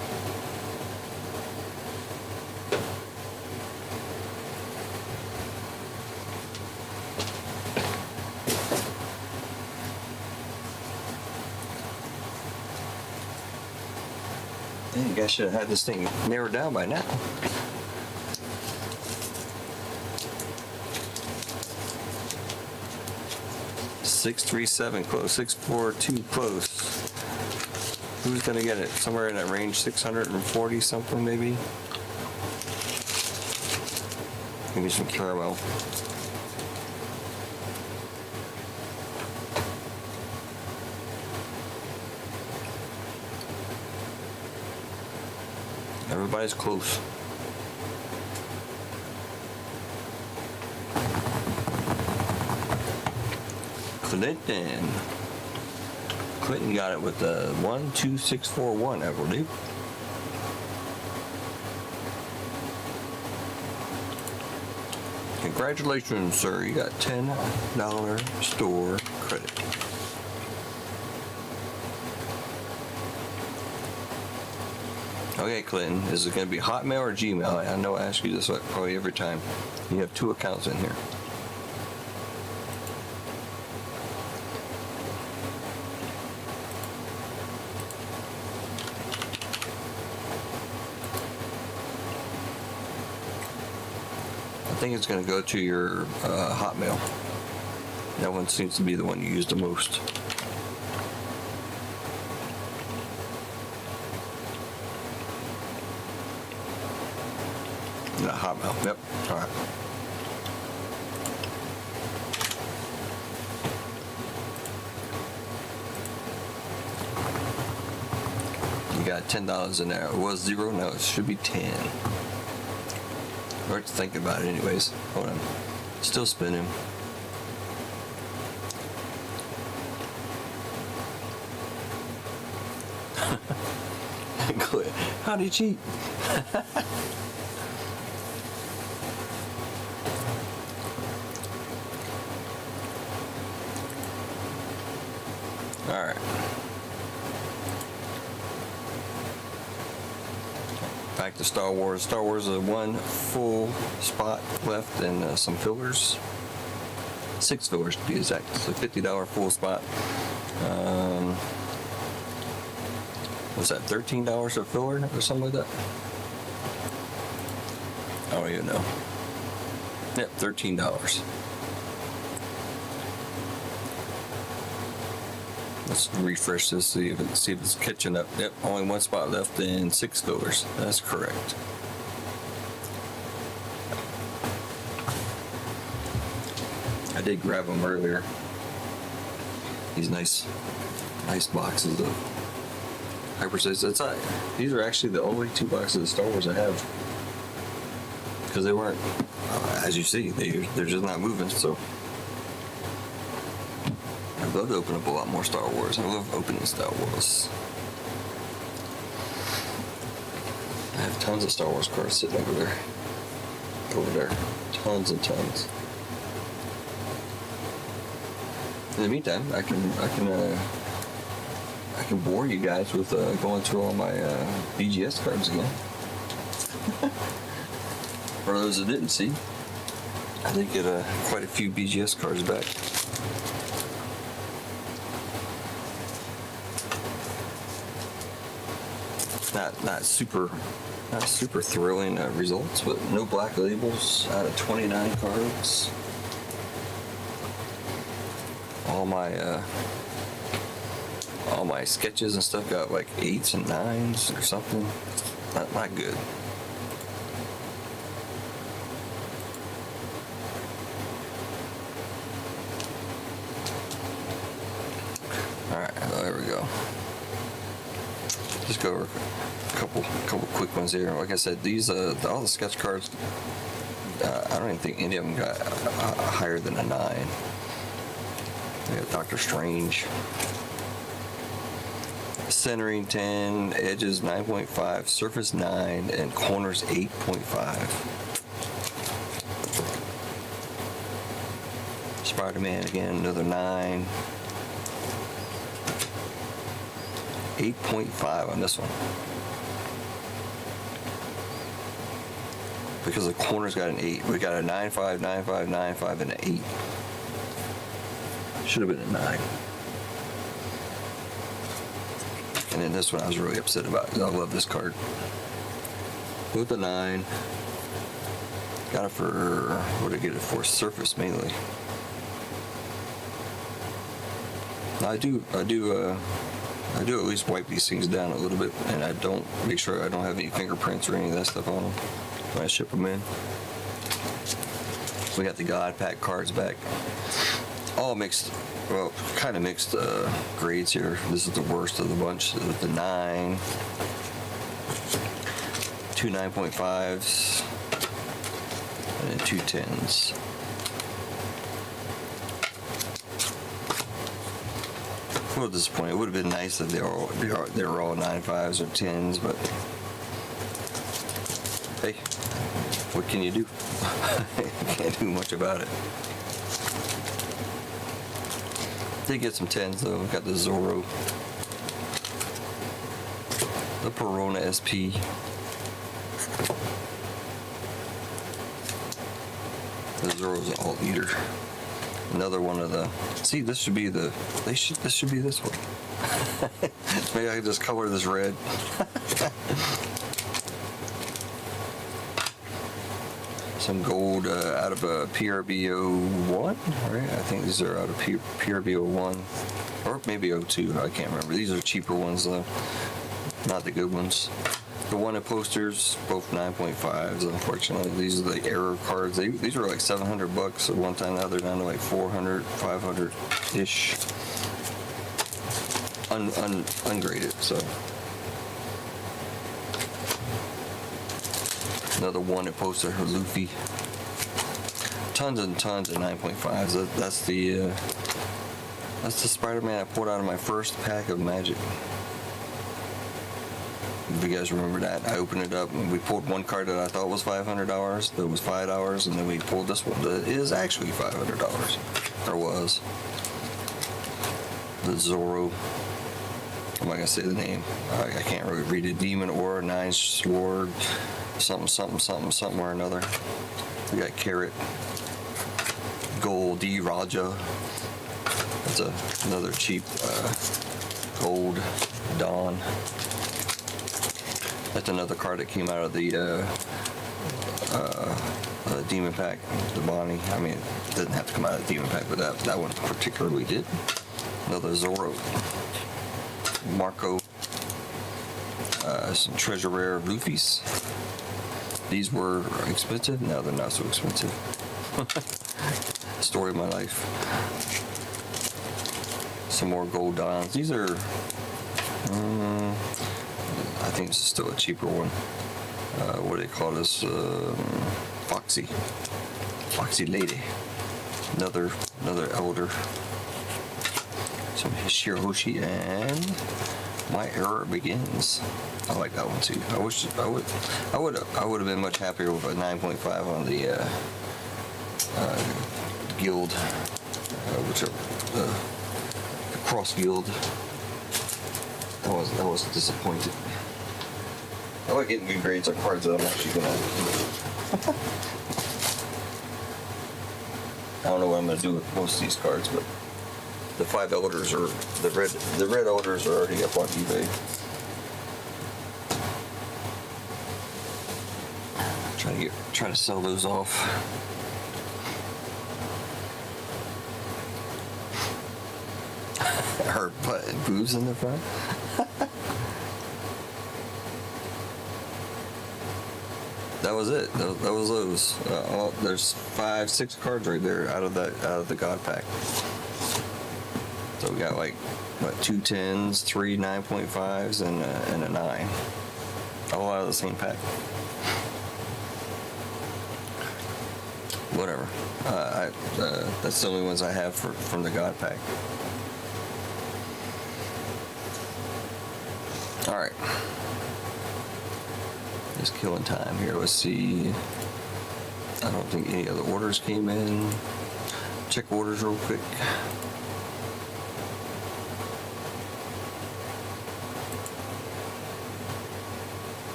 I think I should have had this thing narrowed down by now. .637 close, 642 close. Who's gonna get it? Somewhere in that range, 640 something maybe. Maybe some caramel. Everybody's close. Clinton got it with the 12641, I believe. Congratulations, sir. You got $10 store credit. Okay, Clinton, is it going to be Hotmail or Gmail? I know I ask you this probably every time. You have 2 accounts in here. I think it's going to go to your Hotmail. That one seems to be the one you use the most. Not Hotmail. Yep. All right. You got $10 in there. It was 0. Now it should be 10. Hard to think about it anyways. Hold on. Still spinning. How do you cheat? All right. Back to Star Wars. Star Wars is 1 full spot left and some fillers. 6 fillers to be exact. It's a $50 full spot. What's that? $13 a filler or something like that? I don't even know. Yep, $13. Let's refresh this, see if it's catching up. Yep, only 1 spot left and 6 fillers. That's correct. I did grab them earlier. These nice boxes of hyperspace. These are actually the only 2 boxes of Star Wars I have, because they weren't, as you see, they're just not moving. So I'd love to open up a lot more Star Wars. I love opening Star Wars. I have tons of Star Wars cards sitting over there. Tons and tons. In the meantime, I can bore you guys with going through all my BGS cards again. For those that didn't see, I did get quite a few BGS cards back. Not super thrilling results, but no black labels out of 29 cards. all my sketches and stuff got like 8s and 9s or something. Not good. All right, there we go. Just go over a couple quick ones here. Like I said, these all the sketch cards. I don't even think any of them got higher than a 9. We got Doctor Strange. Centering 10, edges 9.5, surface 9, and corners 8.5. Spider-Man again, another 9. 8.5 on this one. Because the corner's got an 8. We got a 9.5, 9.5, 9.5, and an 8. Should have been a 9. And then this one I was really upset about. I love this card. With a 9. Got it for, what did I get it for? Surface mainly. Now I do at least wipe these things down a little bit, and I don't make sure I don't have any fingerprints or any of that stuff on them when I ship them in. We got the God Pack cards back. All mixed, well, kind of mixed grades here. This is the worst of the bunch with the 9, 2 9.5s, and then 2 10s. A little disappointed. It would have been nice if they were all 9.5s or 10s, but hey, what can you do? Can't do much about it. Did get some 10s though. Got the Zorro, the Perona SP, the Zorro's an alt leader. Another one of the. See, this should be the. This should be this one. Maybe I can just color this red. Some gold out of a PRB01, right? I think these are out of PRB01, or maybe 02. I can't remember. These are cheaper ones though, not the good ones. The wanted posters, both 9.5s. Unfortunately, these are the error cards. These were like $700 at one time. Now they're down to like 400, 500 ish. Ungraded. So another wanted poster of Luffy. Tons and tons of 9.5s. That's the Spider-Man I pulled out of my first pack of Magic. If you guys remember that, I opened it up and we pulled one card that I thought was $500. That was $5, and then we pulled this one that is actually $500, or was. The Zorro. I'm not gonna say the name. I can't really read it. Demon Aura, 9 Sword, something or another. We got Carrot, Gold D Raja. That's another cheap gold Dawn. That's another card that came out of the Demon Pack, the Bonnie. I mean, it doesn't have to come out of the Demon Pack, but that one particularly did. Another Zorro. Marco. Some Treasure Rare Luffy's. These were expensive. Now they're not so expensive. Story of my life. Some more gold Dons. These are... I think this is still a cheaper one. What do they call this? Foxy Lady. Another elder. Some Shirahoshi, and My Era Begins. I like that one too. I would have been much happier with a 9.5 on the guild, which are the cross guild. I was disappointed. I like getting good grades on cards that I'm actually gonna. I don't know what I'm gonna do with most of these cards, but the 5 elders are the red elders are already up on eBay. Try to sell those off. Her butt and boobs in the front. That was it. That was those. There's 5-6 cards right there out of the God pack. So we got like what, 2 10s, 3 9.5s, and a 9. All out of the same pack. Whatever. That's the only ones I have from the God pack. All right. Just killing time here. Let's see. I don't think any other orders came in. Check orders real quick.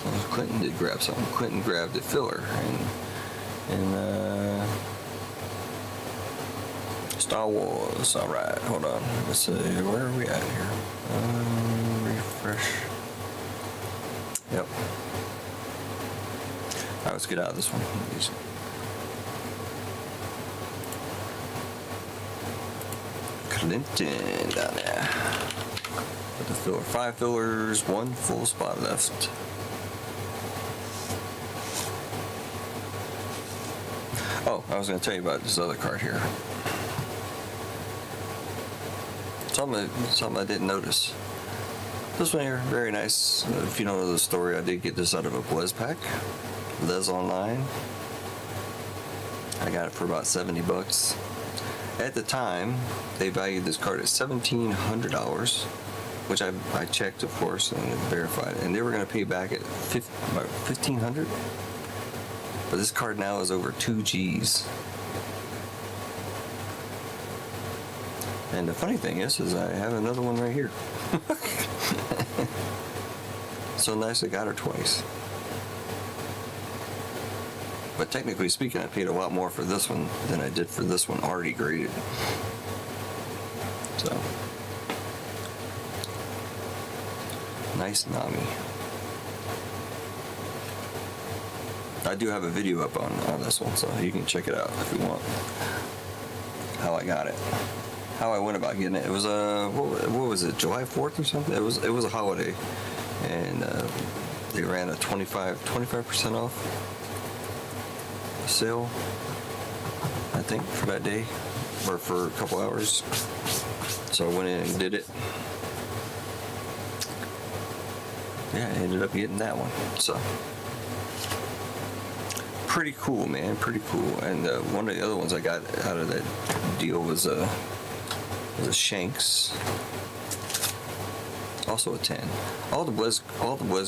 Oh, Clinton did grab something. Clinton grabbed a filler and Star Wars. All right, hold on. Let's see. Where are we at here? Refresh. Yep. All right, let's get out of this one. Clinton down there. Put the filler. 5 fillers, 1 full spot left. Oh, I was going to tell you about this other card here. Something I didn't notice. This one here, very nice. If you don't know the story, I did get this out of a Blez pack. Les Online. I got it for about $70. At the time, they valued this card at $1,700, which I checked, of course, and verified. And they were going to pay back at $1,500. But this card now is over 2 G's. And the funny thing is I have another one right here. So nice I got her twice. But technically speaking, I paid a lot more for this one than I did for this one already graded. So nice Nami. I do have a video up on this one, so you can check it out if you want. How I got it. How I went about getting it. It was what was it, July 4th or something? It was a holiday, and they ran a 25% off sale, I think, for that day or for a couple hours. So I went in and did it. Yeah, I ended up getting that one. So pretty cool, man. Pretty cool. And one of the other ones I got out of that deal was a Shanks, also a 10. All the Blez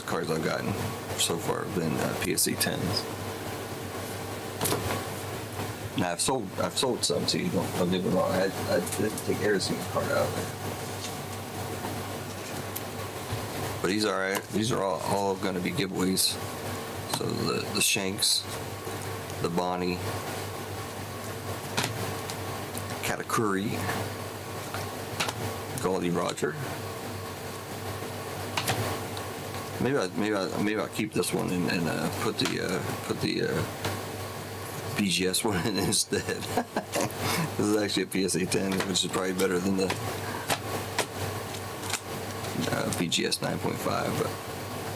cards I've gotten so far have been PSA 10s. Now I've sold some, so you don't get me wrong. I didn't take every single card out of there. But these are all going to be giveaways. So the Shanks, the Bonnie, Katakuri, Goldie Roger. Maybe I'll keep this one and put the BGS one in instead. This is actually a PSA 10, which is probably better than the BGS 9.5. But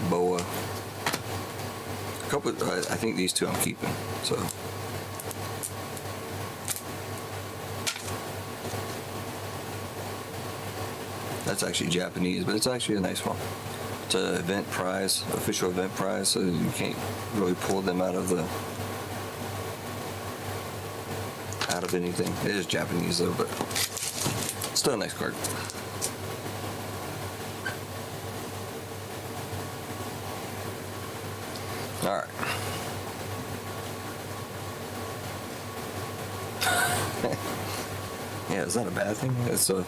Boa, a couple. I think these two I'm keeping. So. That's actually Japanese, but it's actually a nice one. It's an event prize, official event prize, so you can't really pull them out of anything. It is Japanese though, but still a nice card. All right. Yeah, is that a bad thing? It's no,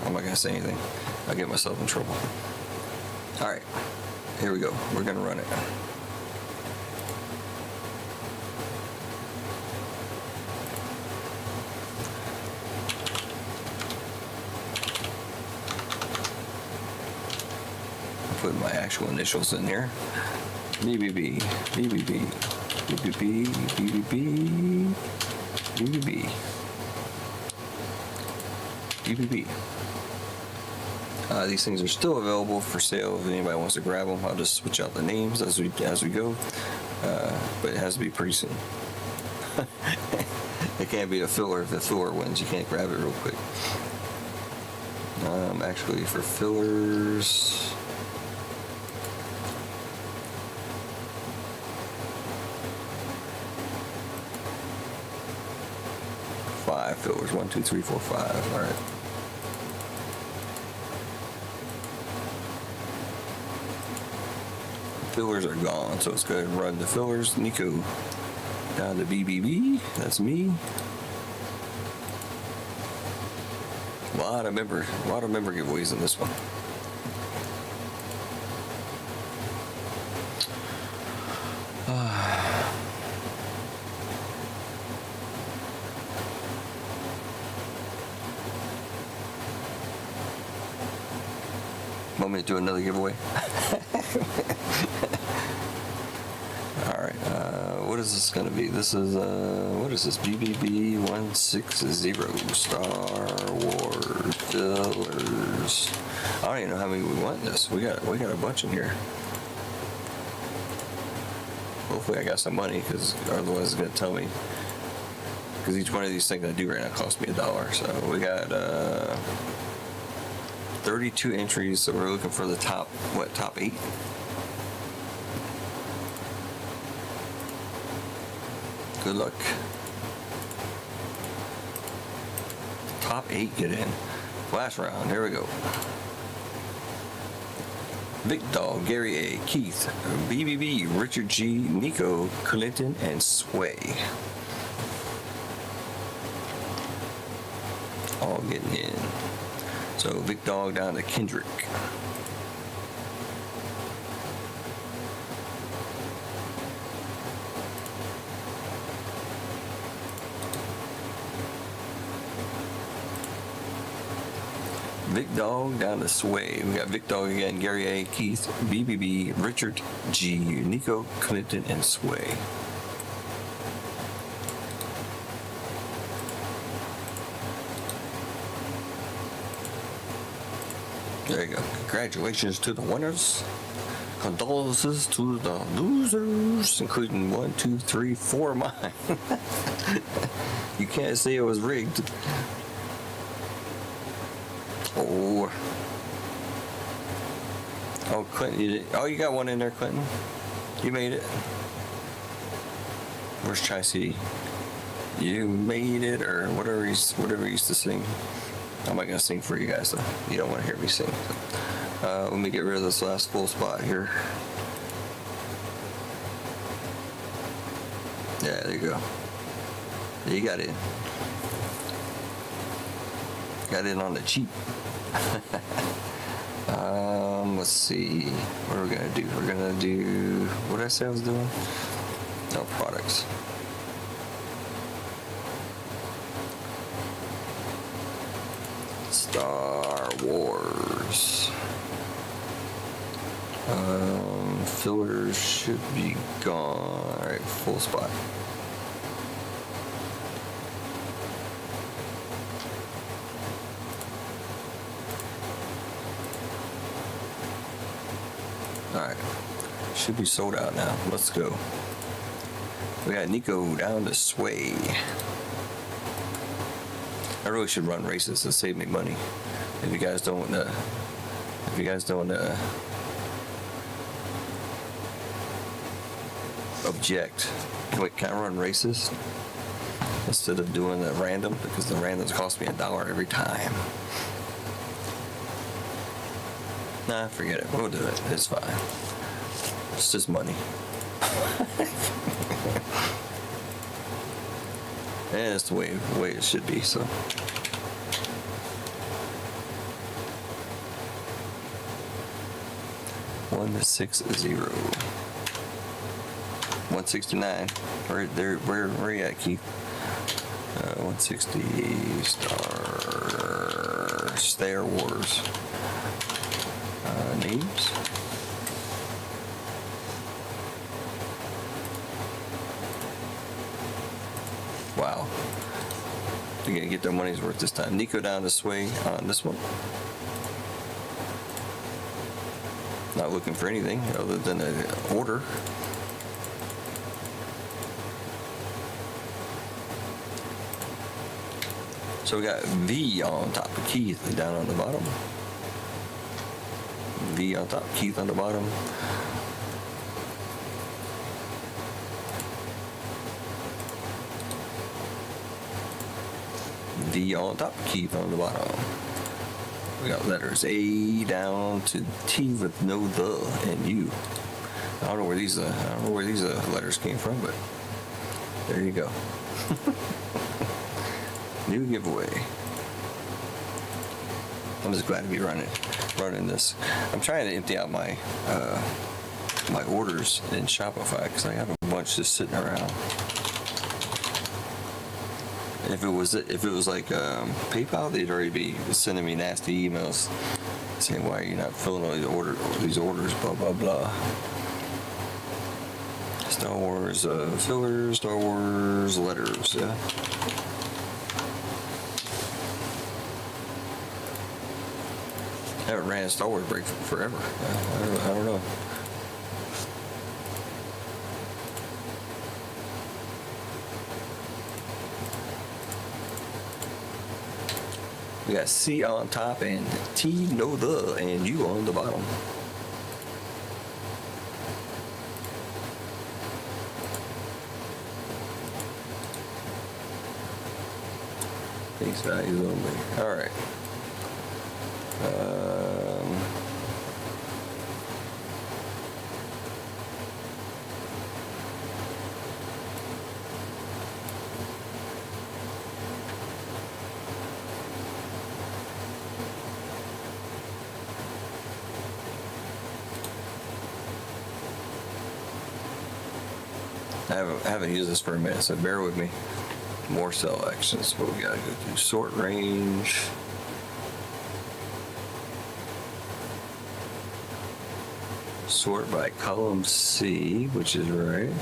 I'm not gonna say anything. I'll get myself in trouble. All right, here we go. We're gonna run it. Put my actual initials in here. BBB, BBB, BBB, BBB, BBB. BBB. These things are still available for sale if anybody wants to grab them. I'll just switch out the names as we go, but it has to be pretty soon. It can't be a filler. If the filler wins, you can't grab it real quick. Actually, for fillers, five fillers. 1, 2, 3, 4, 5. All right. Fillers are gone, so let's go ahead and run the fillers. Nico down to BBB. That's me. A lot of member giveaways in this one. Want me to do another giveaway? Alright, what is this going to be? This is, what is this? BBB 160 Star Wars fillers. I don't even know how many we want in this. We got a bunch in here. Hopefully I got some money, because otherwise it's going to tell me. Because each one of these things I do right now costs me $1. So we got, 32 entries, so we're looking for the top 8? Good luck. Top 8 get in. Last round, here we go. Vic Dog, Gary A, Keith, BBB, Richard G, Nico, Clinton, and Sway. All getting in. So Vic Dog down to Kendrick. Vic Dog down to Sway. We got Vic Dog again, Gary A, Keith, BBB, Richard G, Nico, Clinton, and Sway. There you go. Congratulations to the winners. Condolences to the losers, including 1, 2, 3, 4 of mine. You can't say it was rigged. Oh, Clinton, you did. Oh, you got one in there, Clinton. You made it. Where's Chicey? You made it, or whatever he used to sing. I'm not gonna sing for you guys though. You don't want to hear me sing. Let me get rid of this last full spot here. Yeah, there you go. You got it. Got it on the cheap. Let's see. What are we gonna do? We're gonna do. What did I say I was doing? No, products. Star Wars. Fillers should be gone. All right, full spot. All right, should be sold out now. Let's go. We got Nico down to Sway. I really should run races to save me money. If you guys don't, object, can I run races instead of doing the random? Because the randoms cost me $1 every time. Nah, forget it. We'll do it. It's fine. It's just money. And it's the way it should be, so. One to 6 0. 169. Where are you at, Keith? 160 Star Wars. Names. Wow. You're gonna get get their money's worth this time. Nico down this way on this one. Not looking for anything other than an order. So we got V on top of Keith down on the bottom. V on top, Keith on the bottom. V on top, Keith on the bottom. We got letters A down to T with no the and U. I don't know where these letters came from, but there you go. New giveaway. I'm just glad to be running this. I'm trying to empty out my my orders in Shopify because I have a bunch just sitting around. If it was like PayPal, they'd already be sending me nasty emails saying, "Why are you not filling all these orders?" Blah blah blah. Star Wars fillers, Star Wars letters. Yeah. I haven't ran a Star Wars break forever. I don't know. We got C on top and T, no the, and U on the bottom. Face values only. All right. I haven't used this for a minute, so bear with me. More selections. What we gotta go through? Sort range. Sort by column C, which is right.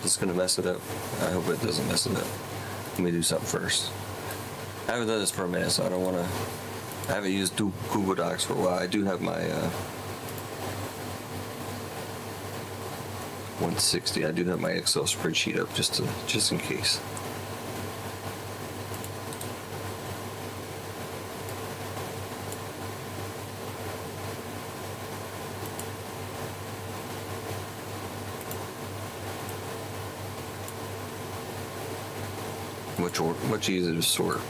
This is gonna mess it up. I hope it doesn't mess it up. Let me do something first. I haven't done this for a minute, so I don't want to. I haven't used Google Docs for a while. I do have my 160. I do have my Excel spreadsheet up just in case. Much easier to sort.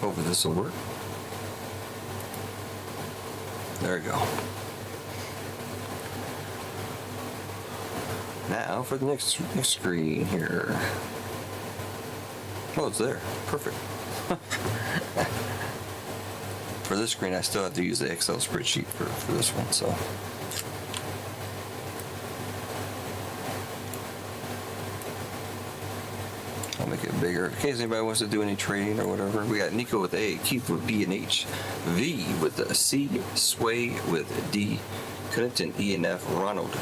Hopefully this will work. There we go. Now for the next screen here. Oh, it's there. Perfect. For this screen, I still have to use the Excel spreadsheet for this one, so. I'll make it bigger. In case anybody wants to do any trading or whatever. We got Nico with A, Keith with B and H, V with the C, Sway with D, Clinton E and F, Ronald,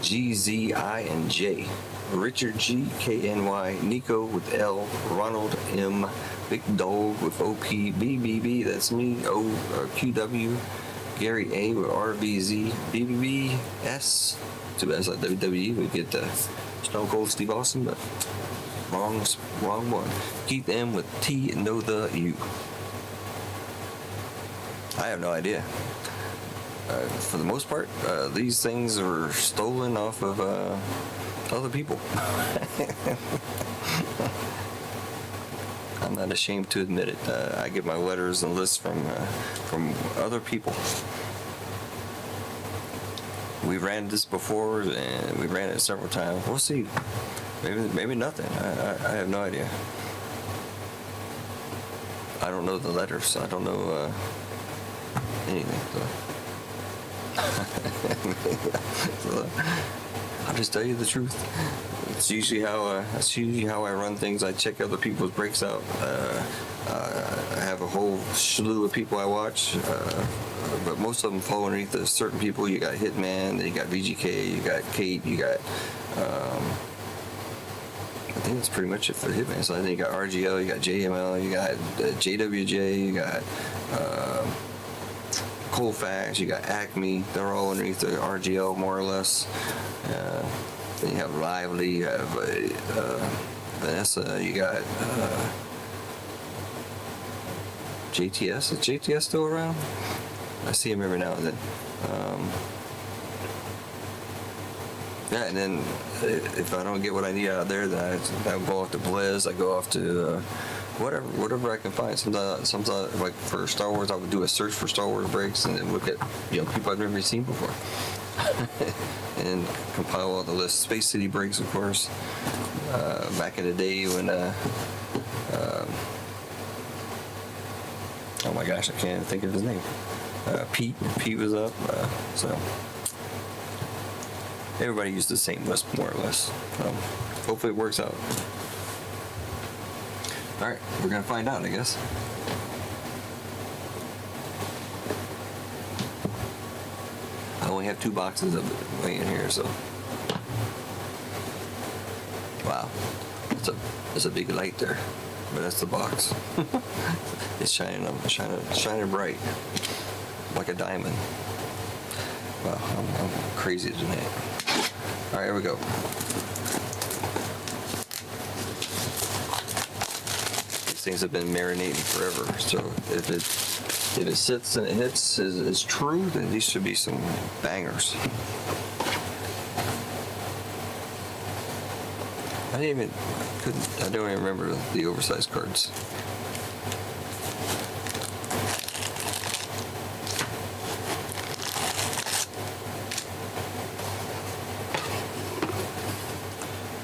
G, Z, I, and J. Richard G, K, N, Y, Nico with L, Ronald M, Big Dog with OP, BBB, that's me, O, QW, Gary A with RVZ, BBB, S, too bad it's like WWE, we get Stone Cold Steve Austin, but wrong one. Keith M with T, no the U. I have no idea. For the most part, these things are stolen off of other people. I'm not ashamed to admit it. I get my letters and lists from other people. We ran this before, and we ran it several times. We'll see. Maybe nothing. I have no idea. I don't know the letters. I don't know anything. So. So, I'll just tell you the truth. That's usually how I run things. I check other people's breaks out. I have a whole slew of people I watch, but most of them fall underneath the certain people. You got Hitman, then you got VGK, you got Kate, you got. I think that's pretty much it for Hitman. So I think you got RGL, you got JML, you got JWJ, you got Colfax, you got Acme. They're all underneath the RGL more or less. Then you have Lively, you have Vanessa, you got JTS. Is JTS still around? I see him every now and then. Yeah, and then if I don't get what I need out there, then I go off to Blizz. I go off to whatever I can find. Sometimes, like for Star Wars, I would do a search for Star Wars breaks and then look at people I've never seen before, and compile all the lists. Space City breaks, of course. Back in the day when oh my gosh, I can't think of his name. Pete was up, so. Everybody used the same list, more or less. Hopefully it works out. All right, we're gonna find out, I guess. I only have 2 boxes of it laying here, so. Wow, that's a big light there, but that's the box. It's shining bright, like a diamond. Wow, I'm crazy tonight. All right, here we go. These things have been marinating forever, so if it sits and it hits is true, then these should be some bangers. I don't even remember the oversized cards.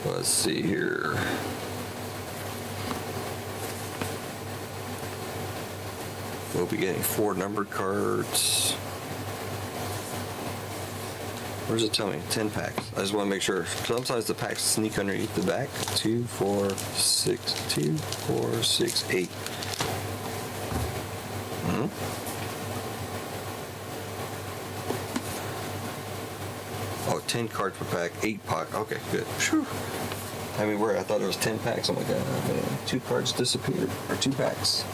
Let's see here. We'll be getting 4 numbered cards. Where's it telling me? 10 packs. I just want to make sure. Sometimes the packs sneak underneath the back. 2, 4, 6, 2, 4, 6, 8. Oh, 10 cards per pack, 8 pack. Okay, good. Whew. I mean, I thought there was 10 packs. Oh my god, man. 2 cards disappeared, or 2 packs.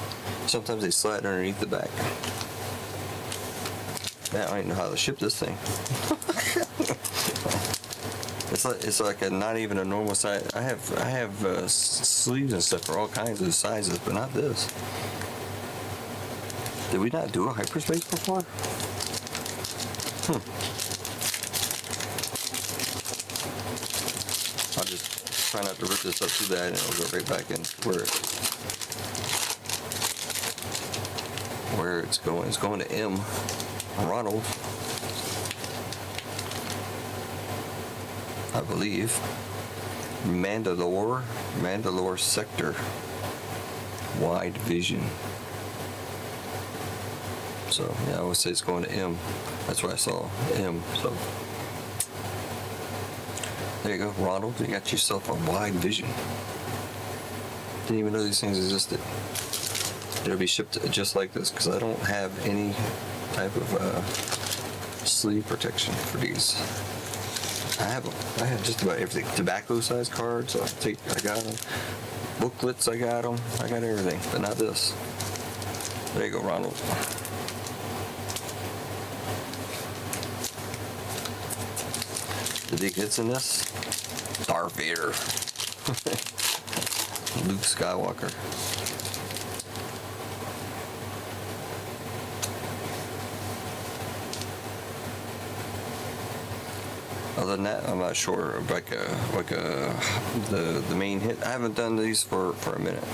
Sometimes they slide underneath the back. Man, I don't even know how to ship this thing. It's like not even a normal size. I have sleeves and stuff for all kinds of sizes, but not this. Did we not do a hyperspace before? I'll just try not to rip this up too bad, and it'll go right back in where it's going. It's going to M. Ronald, I believe. Mandalore sector. Wide vision. So yeah, I always say it's going to M. That's why I saw M. So there you go, Ronald. You got yourself a wide vision. Didn't even know these things existed. It'll be shipped just like this because I don't have any type of sleeve protection for these. I have just about everything. Tobacco size cards, I got them. Booklets, I got them. I got everything, but not this. There you go, Ronald. The big hits in this: Darth Vader, Luke Skywalker. Other than that, I'm not sure. The main hit. I haven't done these for a minute.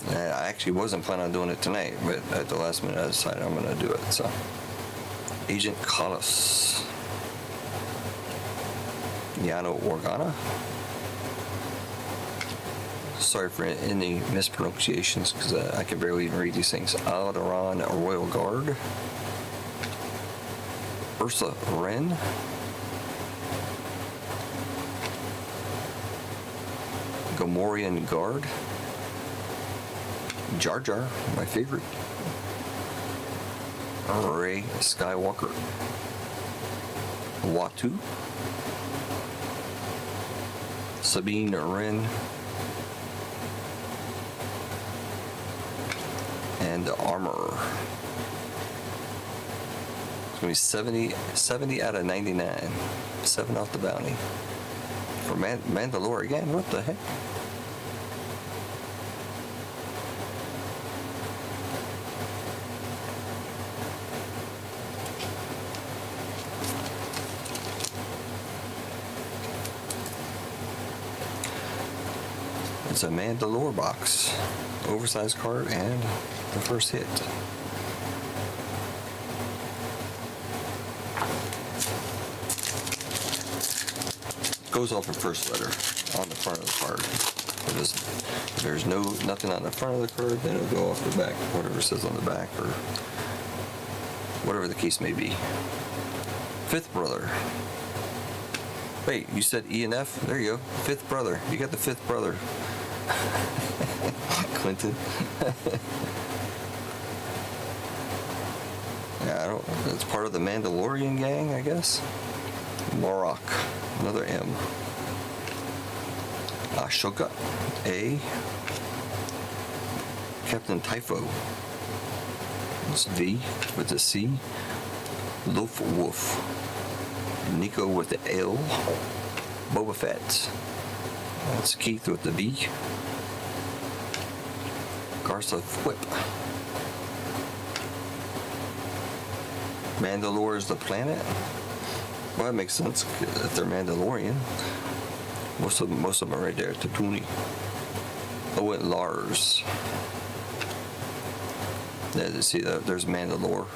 I actually wasn't planning on doing it tonight, but at the last minute I decided I'm going to do it. So, Agent Collis, Yano Organa. Sorry for any mispronunciations because I can barely even read these things. Alderaan Royal Guard. Ursa Wren, Gamorrean Guard, Jar Jar, my favorite, Rey Skywalker, Watu, Sabine Wren, and Armor. It's going to be 70 out of 99. 7 off the bounty. For Mandalore again, what the heck? It's a Mandalore box. Oversized card and the first hit. Goes off the first letter on the front of the card. If there's nothing on the front of the card, then it'll go off the back, whatever it says on the back, or whatever the case may be. Fifth brother. Wait, you said E and F? There you go. Fifth brother. You got the fifth brother. Clinton. Yeah, I don't. It's part of the Mandalorian gang, I guess. Morok. Another M. Ashoka. A. Captain Typho. It's V with the C. Loaf Wolf. Nico with the L. Boba Fett. That's Keith with the B. Garsa Whip. Mandalore is the planet. Well, that makes sense if they're Mandalorian. Most of them are right there. Tatooine. Oh, and Lars. Yeah, you see that there's Mandalore,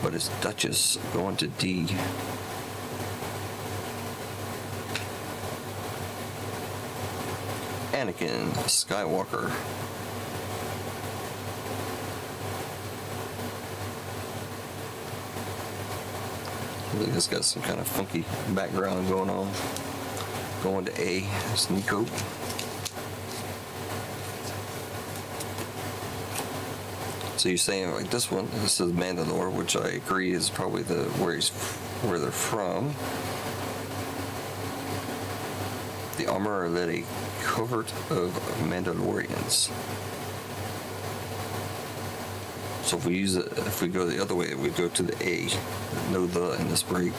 but it's Duchess going to D. Anakin Skywalker. I think it's got some kind of funky background going on. Going to A. It's Nico. So you're saying like this one, this is Mandalore, which I agree is probably where they're from. The armor led a covert of Mandalorians. So if we go the other way, we go to the A. No the in this break.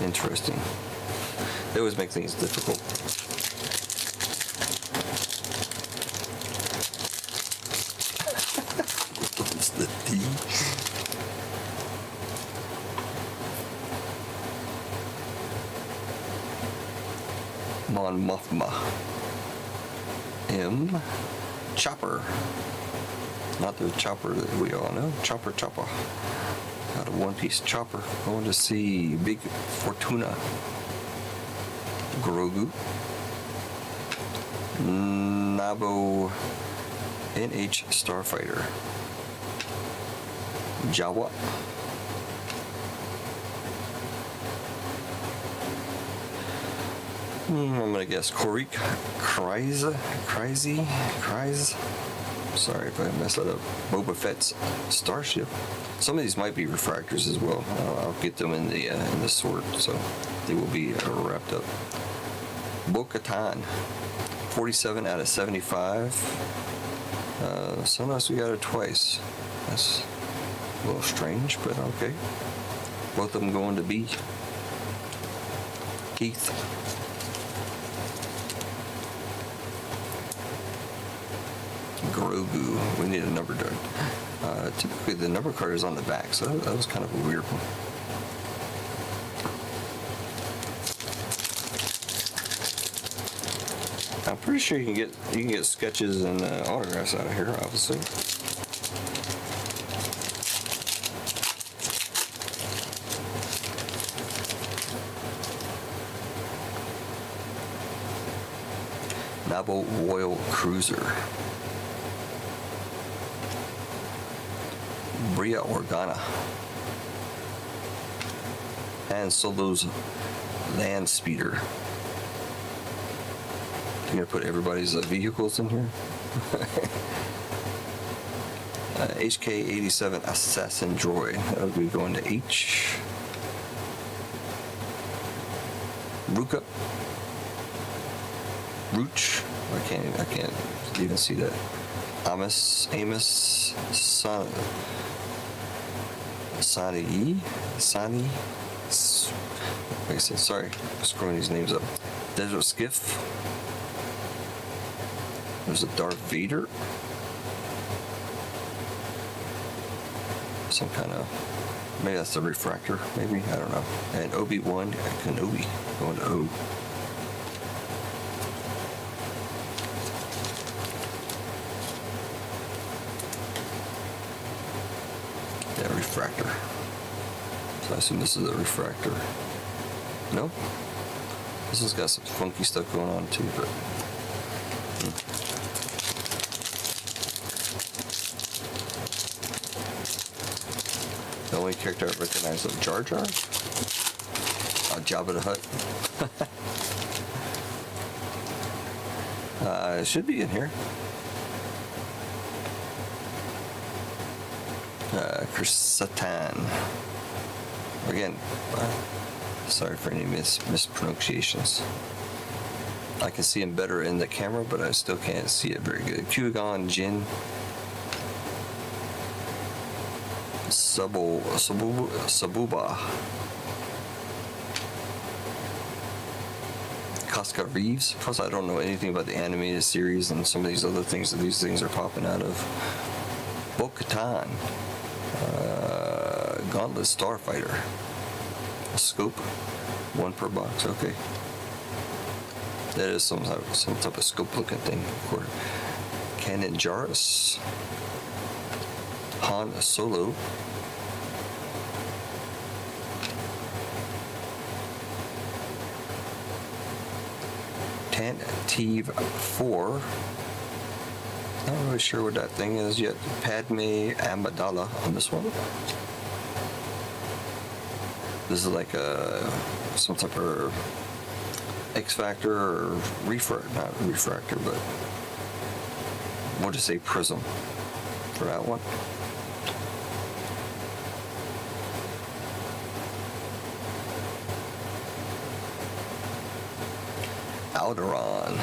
Interesting. They always make things difficult. What's the D? Mon Mothma. M. Chopper. Not the chopper that we all know. Chopper. Out of One Piece. Chopper. Going to see Big Fortuna. Grogu. Nabo. NH Starfighter. Jawa. I'm gonna guess Korik Kryze. Sorry if I messed that up. Boba Fett's starship. Some of these might be refractors as well. I'll get them in the sort, so they will be wrapped up. Bo-Katan, 47 out of 75. Sometimes we got it twice. That's a little strange, but okay. Both of them going to B. Keith. Grogu. We need a number card. Typically the number card is on the back, so that was kind of a weird one. I'm pretty sure you can get sketches and autographs out of here, obviously. Battle Royal Cruiser. Bria Organa. And Solo's Land Speeder. I'm gonna put everybody's vehicles in here. HK-87 Assassin Droid. That would be going to H. Ruka. Rooch. I can't even see that. Amos. Sani. Like I said, sorry, I'm screwing these names up. Desert Skiff. There's a Darth Vader. Some kind of, maybe that's the refractor, maybe, I don't know. And Obi-Wan Kenobi going to O. Yeah, refractor. So I assume this is a refractor. No? This has got some funky stuff going on too, but. The only character I recognize of Jar Jar? Jabba the Hutt. It should be in here. Chris-Satan. Again, sorry for any mispronunciations. I can see him better in the camera, but I still can't see it very good. Qui-Gon Jinn. Sabuba. Casca Reeves. Plus, I don't know anything about the animated series and some of these other things that these things are popping out of. Bo-Katan. Gauntlet Starfighter. A scope. One per box. Okay. That is some type of scope looking thing, of course. Canon Jarrus. Han Solo. Tantive 4. Not really sure what that thing is yet. Padme Amidala on this one. This is like some type of X Factor or not refractor, but we'll just say prism for that one. Alderaan.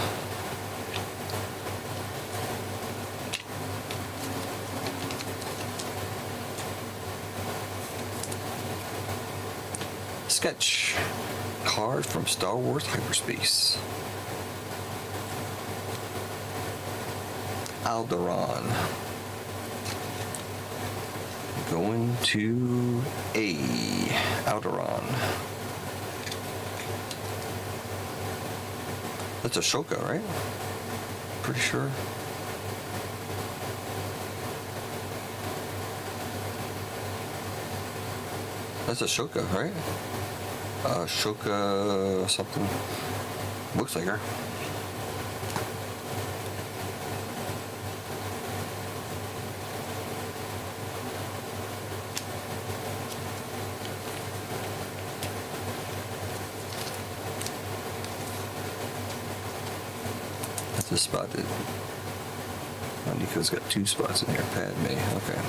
Sketch card from Star Wars Hyperspace. Alderaan. Going to A. Alderaan. That's Ahsoka, right? Pretty sure. That's Ahsoka, right? Ahsoka something. Looks like her. That's a spot that Nico's got two spots in here. Padme, okay.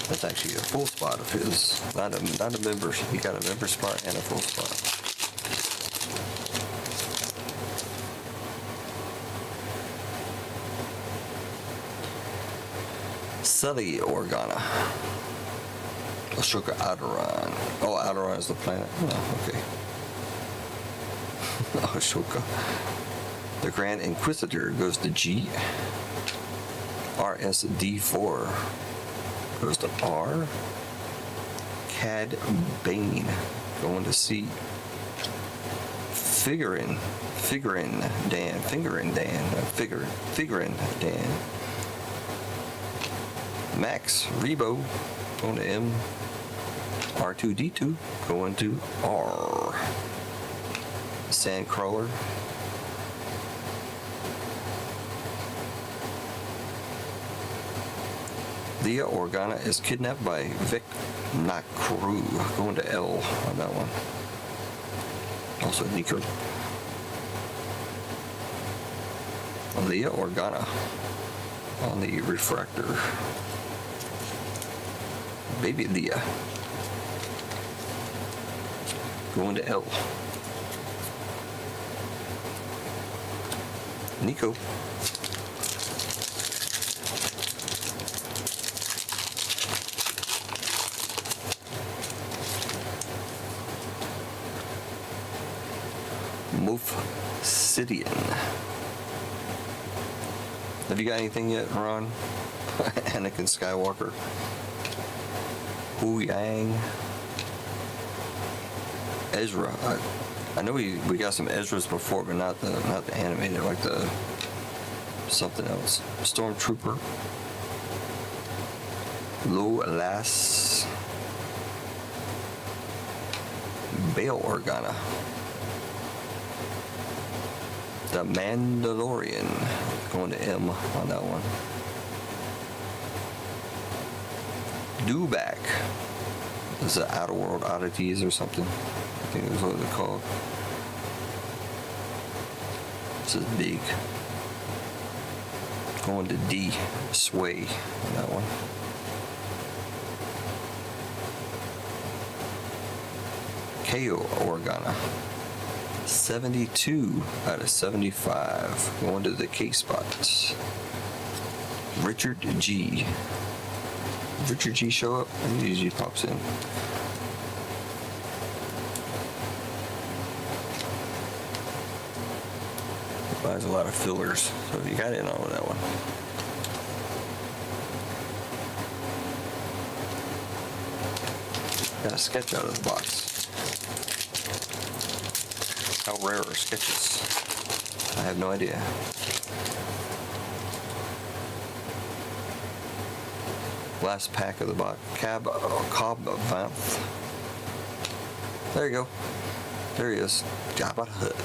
That's actually a full spot of his, not a member. He got a member spot and a full spot. Sully Organa. Ashoka Alderaan. Oh, Alderaan is the planet. Oh, okay. Ashoka. The Grand Inquisitor goes to G. RSD4 goes to R. Cad Bane going to C. Figurin Dan. Max Rebo going to M. R2D2 going to R. Sandcrawler. Leah Organa is kidnapped by Vic Nakru. Going to L on that one. Also Nico. Leah Organa on the refractor. Baby Leah. Going to L. Nico. Mofsidian. Have you got anything yet, Ron? Anakin Skywalker. Hu Yang. Ezra. I know we got some Ezras before, but not the animated, like the something else. Stormtrooper. Lo Alas. Bail Organa. The Mandalorian. Going to M on that one. Dewback. This is Outer World Oddities or something. I think that's what they're called. This is big. Going to D. Sway on that one. KO Organa. 72 out of 75. Going to the K spots. Richard G. Richard G show up? He usually pops in. Buys a lot of fillers, so if you got in on that one. Got a sketch out of the box. How rare are sketches? I have no idea. Last pack of the box. Cobb Vanth. There you go. There he is. Jabba the Hutt.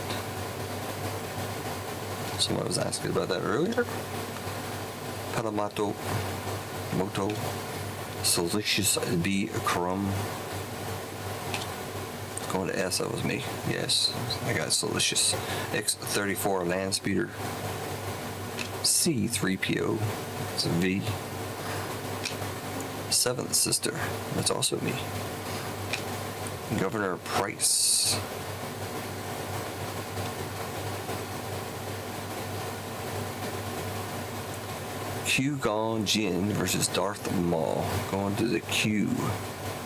Someone was asking about that earlier. Palamato Moto. Salicious B. Crumb. Going to S, that was me. Yes, I got Salicious. X34 Land Speeder. C3PO. It's a V. Seventh Sister. That's also me. Governor Price. Qui-Gon Jinn versus Darth Maul. Going to the Q.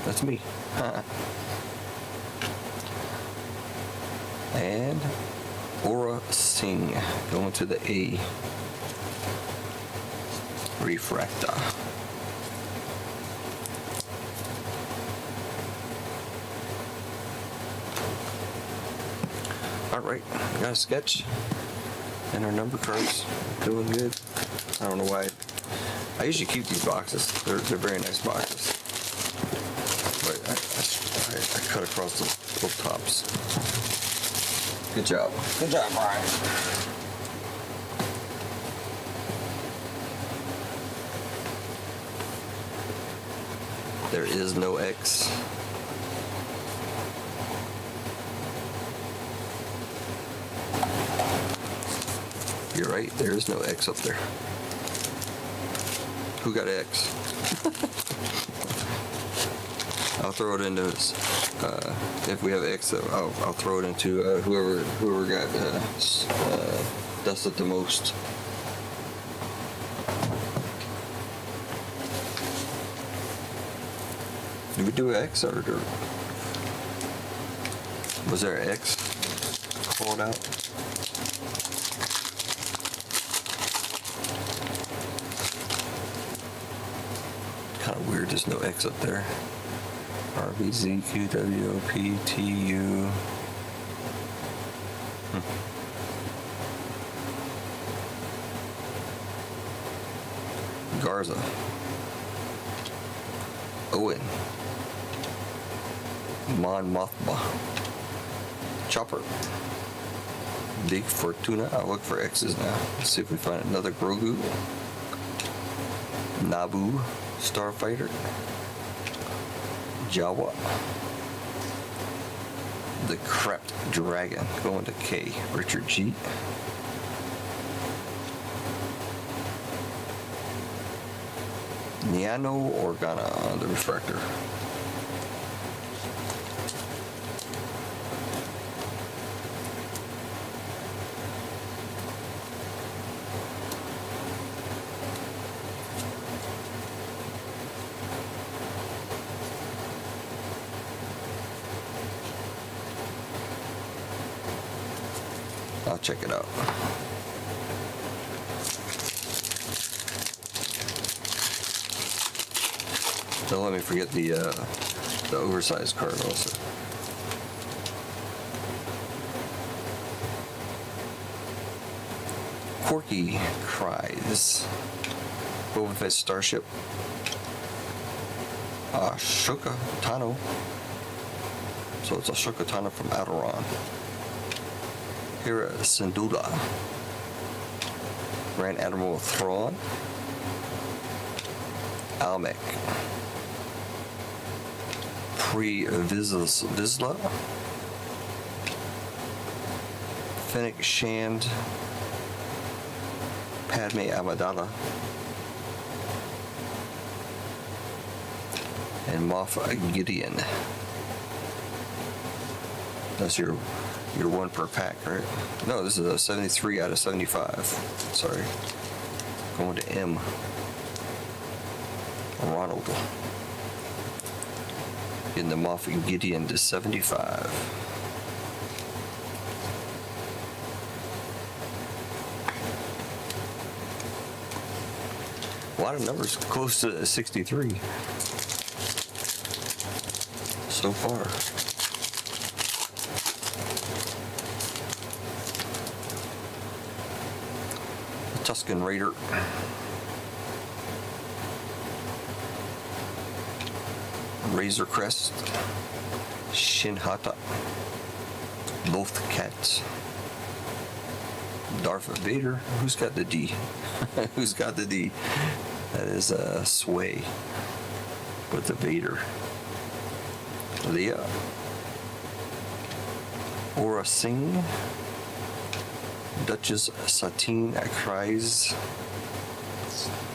That's me. And Aura Singh. Going to the A. Refractor. Alright, got a sketch and our number cards. Doing good. I don't know why. I usually keep these boxes. They're very nice boxes. But I cut across the little tops. Good job. Good job, Brian. There is no X. You're right, there is no X up there. Who got X? I'll throw it into if we have X, I'll throw it into whoever got dusted the most. Did we do X or was there an X called out? Kind of weird, there's no X up there. RBZQWOPTU. Garza. Owen. Mon Mothma. Chopper. Big Fortuna. I'll look for X's now. Let's see if we find another Grogu. Naboo, Starfighter. Jawa. The Crept Dragon, going to K. Richard G. Niano Organa on the refractor. I'll check it out. Don't let me forget the oversized card also. Corky Cries. Boba Fett Starship. Ashoka Tano. So it's Ashoka Tano from Alderaan. Hera Syndulla. Grand Admiral Thrawn. Almec. Vizsla. Fennec Shand. Padme Amidala. And Moff Gideon. That's your one per pack, right? No, this is a 73 out of 75. Sorry. Going to M. Ronald. Getting the Moff Gideon to 75. A lot of numbers close to 63 so far. The Tusken Raider. Razor Crest. Shinhata. Both Cats. Darth Vader. Who's got the D? Who's got the D? That is Sway with the Vader. Leia. Aura Singh. Duchess Satine Kryze.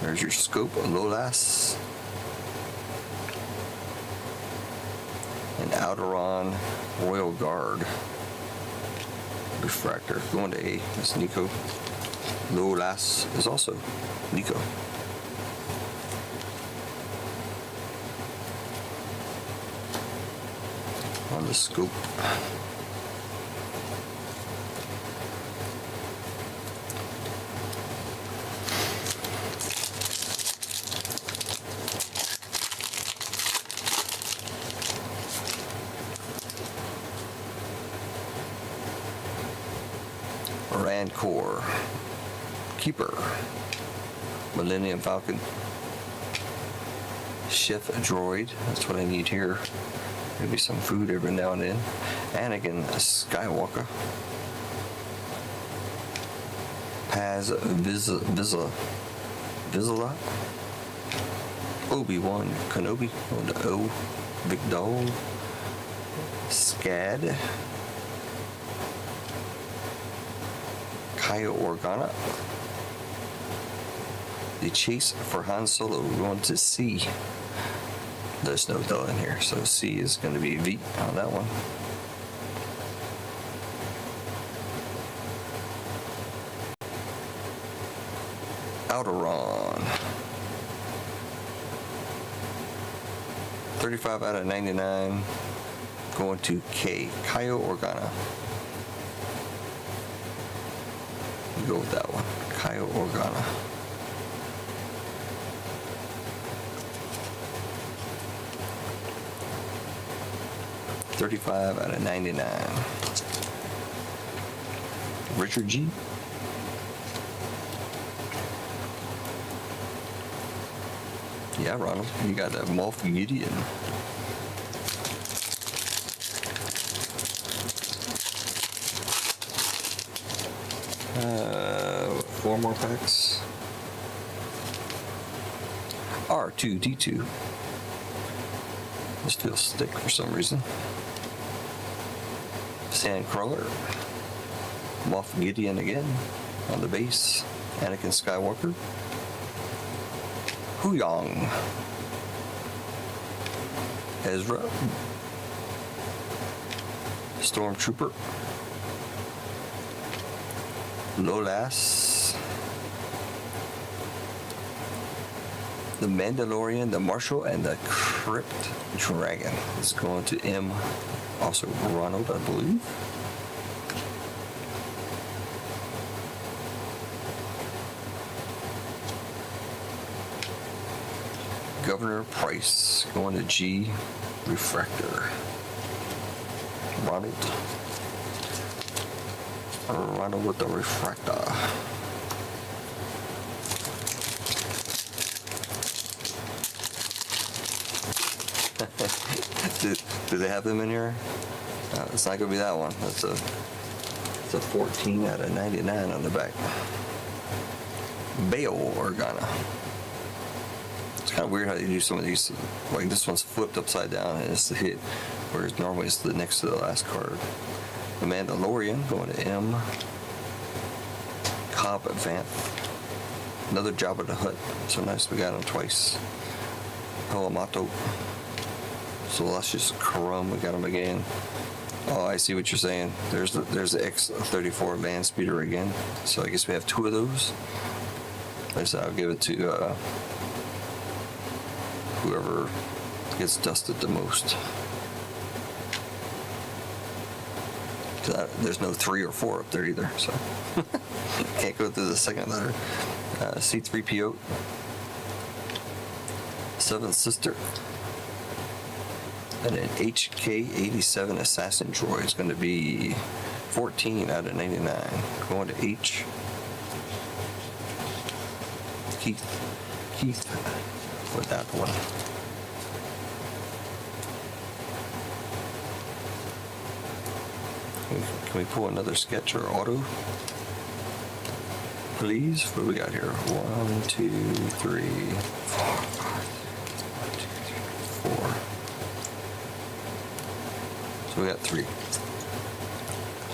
There's your scope. Lolas. And Alderaan Royal Guard. Refractor. Going to A. That's Nico. Lolas is also Nico. On the scope. Rancor. Keeper. Millennium Falcon. Chef Droid. That's what I need here. Maybe some food every now and then. Anakin Skywalker. Paz Vizsla. Obi-Wan Kenobi on the O. Big Dog. Scad. Kyle Organa. The chase for Han Solo. We're going to C. There's no L in here, so C is going to be V on that one. Alderaan. 35 out of 99. Going to K. Kyle Organa. Go with that one. Kyle Organa. $35 out of 99. Richard G. Yeah, Ronald, you got that Moff Gideon. battle packs. R2-D2. This feels thick for some reason. Sandcrawler. Moff Gideon again on the base. Anakin Skywalker. Huyang. Ezra. Stormtrooper. Lolas. The Mandalorian, the Marshal, and the Crypt Dragon. It's going to M. Also Ronald, I believe. Governor Price going to G. Refractor. Ronald. Ronald with the refractor. do they have them in here? It's not gonna be that one. It's a 14 out of 99 on the back. Bail Organa. It's kind of weird how they do some of these. Like this one's flipped upside down and it's the hit, whereas normally it's the next to the last card. The Mandalorian going to M. Cobb Vanth. Another Jabba the Hutt. So nice we got him twice. Palamato. Celestius Karum, we got him again. Oh, I see what you're saying. There's the X-34 Land Speeder again. So I guess we have two of those. I'll give it to whoever gets dusted the most. There's no 3 or 4 up there either, so can't go through the second letter. C-3PO, Seventh Sister, and an HK-87 Assassin droid is going to be 14 out of 99. Going to H. Keith for that one. Can we pull another sketch or auto? Please? What do we got here? 1, 2, 3, 4, 5, 4. So we got 3.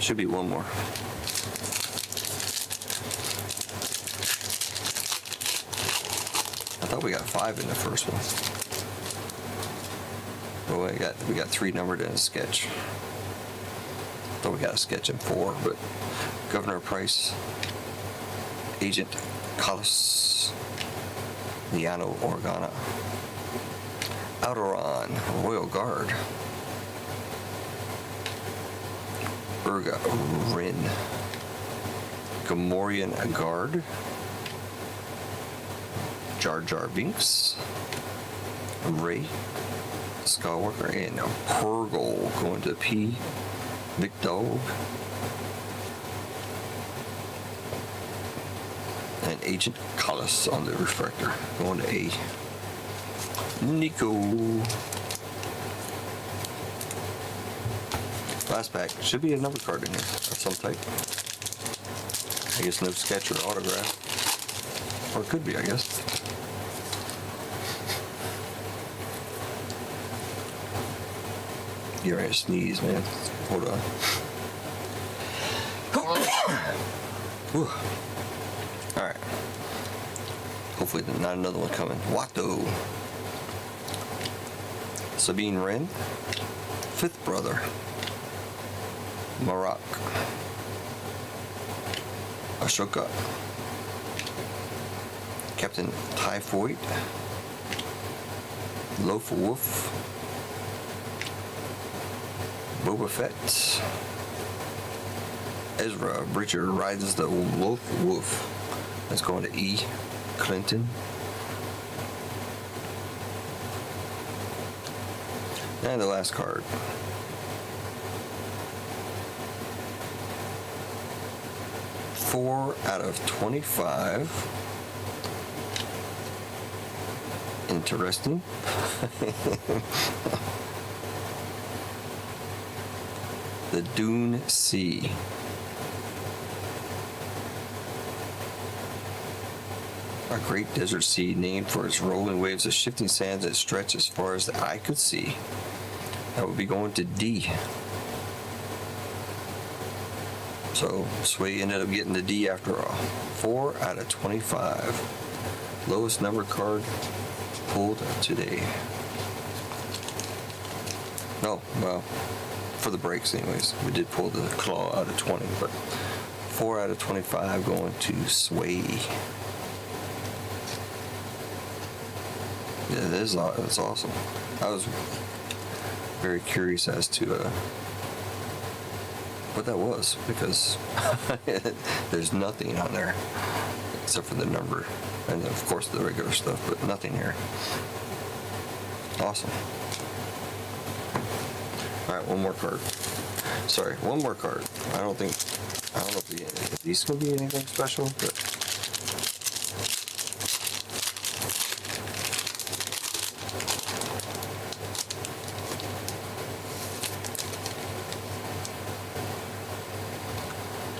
Should be one more. I thought we got 5 in the first one. Well, we got 3 numbered in a sketch. Thought we got a sketch in 4, but Governor Price, Agent Collis, Liano Organa, Alderaan, Royal Guard, Urga Rin, Gamorrean Guard, Jar Jar Binks, Rey Skywalker, and Purgle going to P. Big Dog, and Agent Collis on the refractor going to A. Nico. Last pack. Should be a number card in here of some type. I guess no sketch or autograph. Or it could be, I guess. You're ready to sneeze, man. Hold on. Alright. Hopefully not another one coming. Watto. Sabine Wren. Fifth brother. Marak. Ashoka. Captain Typhoid. Loaf Wolf. Boba Fett. Ezra Bridger rides the Loaf Wolf. That's going to E. Clinton. And the last card. Four out of 25. Interesting. The Dune Sea. A great desert sea named for its rolling waves of shifting sands that stretch as far as the eye could see. That would be going to D. So Sway ended up getting the D after all. 4 out of 25. Lowest number card pulled today. No, well, for the breaks anyways. We did pull the claw out of 20, but 4 out of 25 going to Sway. Yeah, that's awesome. I was very curious as to what that was, because there's nothing on there except for the number and of course the regular stuff, but nothing here. Awesome. All right, one more card. Sorry, one more card. I don't know if these gonna be anything special, but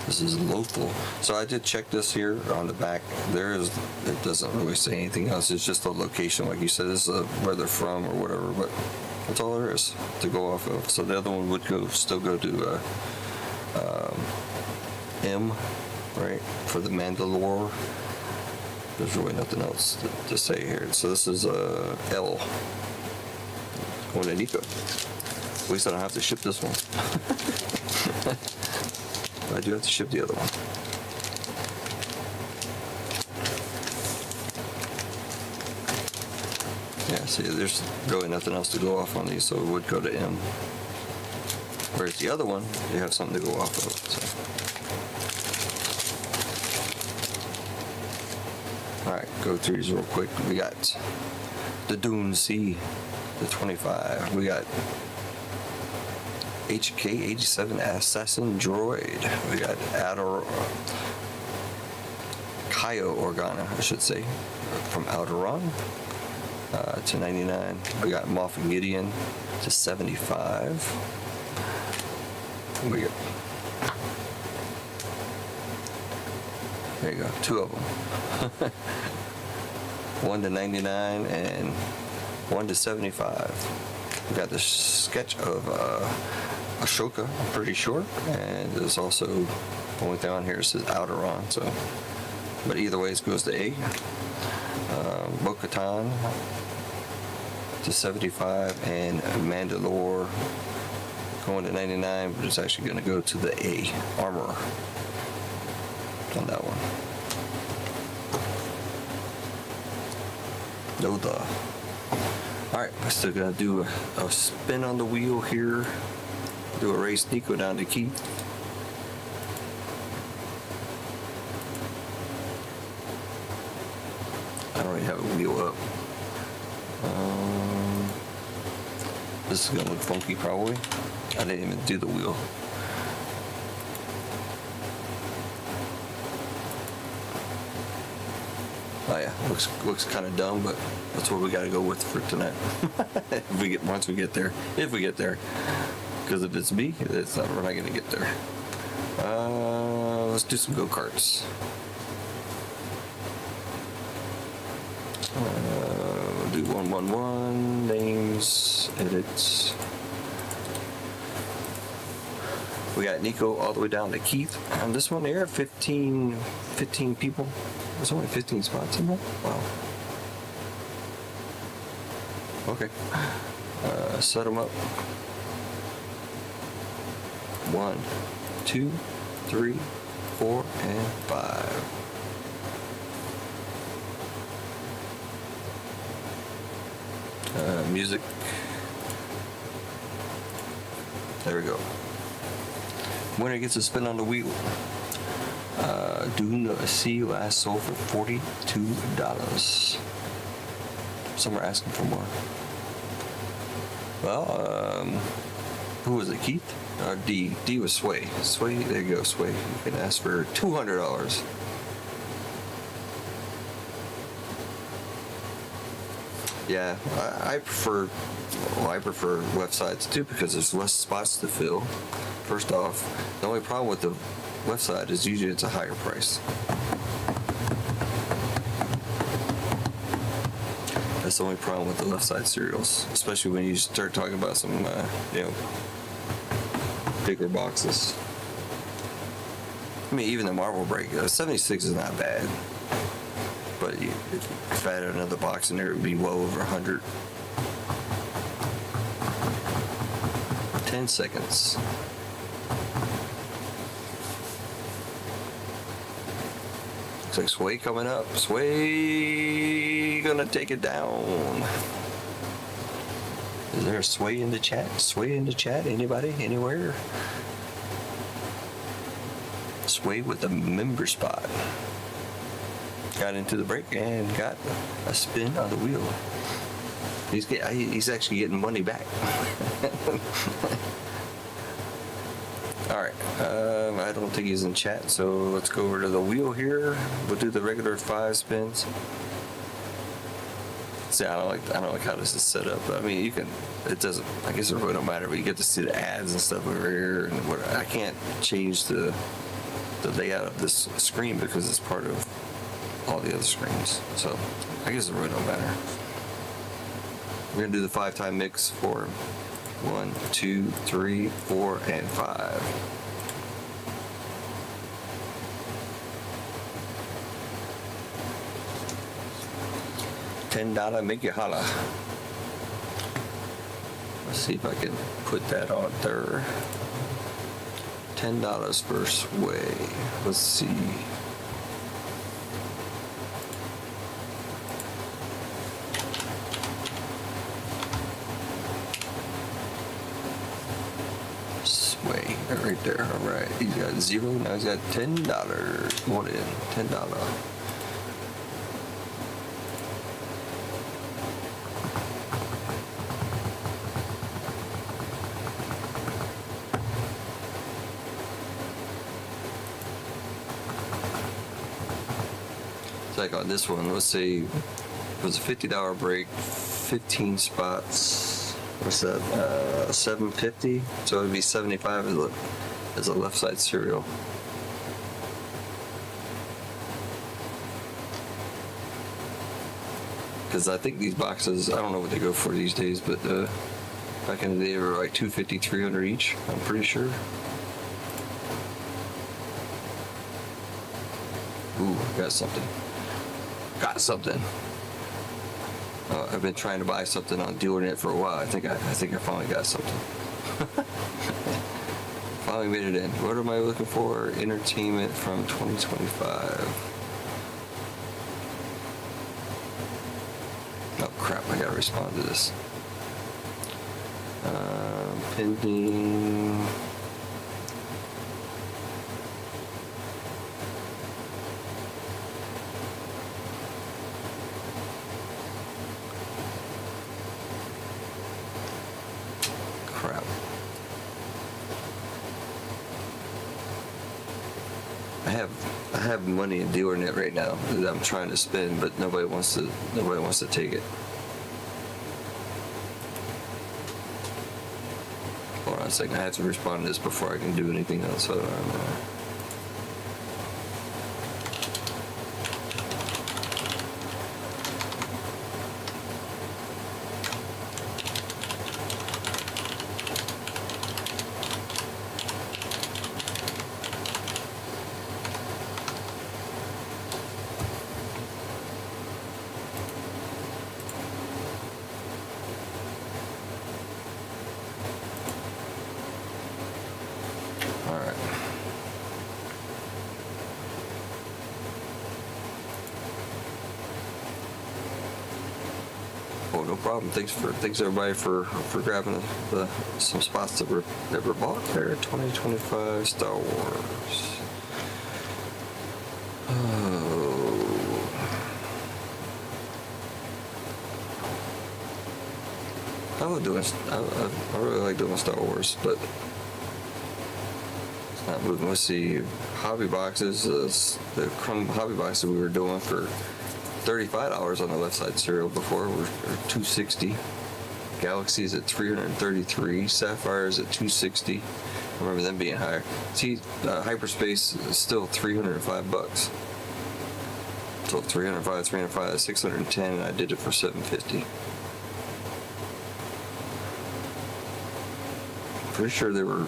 this is local. So I did check this here on the back. It doesn't really say anything else. It's just a location, like you said. This is where they're from or whatever, but that's all there is to go off of. So the other one would still go to M, right, for the Mandalore. There's really nothing else to say here. So this is L, going to Nico. At least I don't have to ship this one. I do have to ship the other one. Yeah, see, there's really nothing else to go off on these, so it would go to M. Whereas the other one, you have something to go off of. So. All right, go through these real quick. We got the Dune C, the 25. We got HK-87 Assassin Droid. We got Kaio Organa, I should say, from Alderaan to 99. We got Moff Gideon to 75. We got, there you go, 2 of them. 1 to 99 and 1 to 75. We got the sketch of Ashoka, I'm pretty sure, and there's also, the only thing on here says Alderaan, so, but either way it goes to A. Bo-Katan to 75, and Mandalore going to 99, but it's actually going to go to the A, Armorer, on that one. No the. Alright, I still gotta do a spin on the wheel here. Do a race Nico down to Keith. I don't really have a wheel up. This is gonna look funky probably. I didn't even do the wheel. Oh yeah, looks kind of dumb, but that's what we got to go with for tonight. Once we get there, if we get there, because if it's me, we're not gonna get there. Let's do some go-karts. We'll do 111 names, edits. We got Nico all the way down to Keith. On this one here, 15 people. There's only 15 spots in there? Wow. Okay. Set them up. 1, 2, 3, 4, and 5. Music. There we go. Winner gets a spin on the wheel. Dune C last sold for $42. Some are asking for more. Well, who was it, Keith? D. D was Sway. Sway, there you go, Sway. You can ask for $200. Yeah, I prefer websites too, because there's less spots to fill. First off, the only problem with the website is usually it's a higher price. That's the only problem with the left side serials, especially when you start talking about some, you know, bigger boxes. I mean, even the marble break, 76 is not bad. But if I added another box in there, it would be well over 100. 10 seconds. Looks like Sway coming up. Sway gonna take it down. Is there a Sway in the chat? Sway in the chat? Anybody? Anywhere? Sway with the member spot. Got into the break and got a spin on the wheel. He's actually getting money back. All right, I don't think he's in chat, so let's go over to the wheel here. We'll do the regular 5 spins. See, I don't like how this is set up. I mean, you can. It doesn't. I guess it really don't matter. But you get to see the ads and stuff over here, and what I can't change the layout of this screen because it's part of all the other screens. So I guess it really don't matter. We're gonna do the 5-time mix for 1, 2, 3, 4, and 5. $10 make you holla. Let's see if I can put that on there. $10 for Sway. Let's see. Sway right there. All right, he's got 0. Now he's got $10. One in, $10. Like on this one, let's say it was a $50 break, 15 spots. What's that? 750. So it'd be 75 as a left side serial. Because I think these boxes, I don't know what they go for these days, but back in the day they were like 250, 300 each. I'm pretty sure. Ooh, got something. Got something. I've been trying to buy something on DealerNet for a while. I think I finally got something. Finally made it in. What am I looking for? Entertainment from 2025. Oh crap! I gotta respond to this. Pending. I have money in DealerNet right now that I'm trying to spend, but nobody wants to take it. Hold on a second. I have to respond to this before I can do anything else. So no problem. Thanks everybody for grabbing some spots that were bought there. 2025 Star Wars. Oh. I really like doing Star Wars, but it's not moving. Let's see. Hobby boxes. The Chrome hobby boxes we were doing for $35 on the left side serial before were $260. Galaxies at $333. Sapphires at $260. I remember them being higher. See, hyperspace is still $305. total 305, 610, and I did it for 750. Pretty sure they were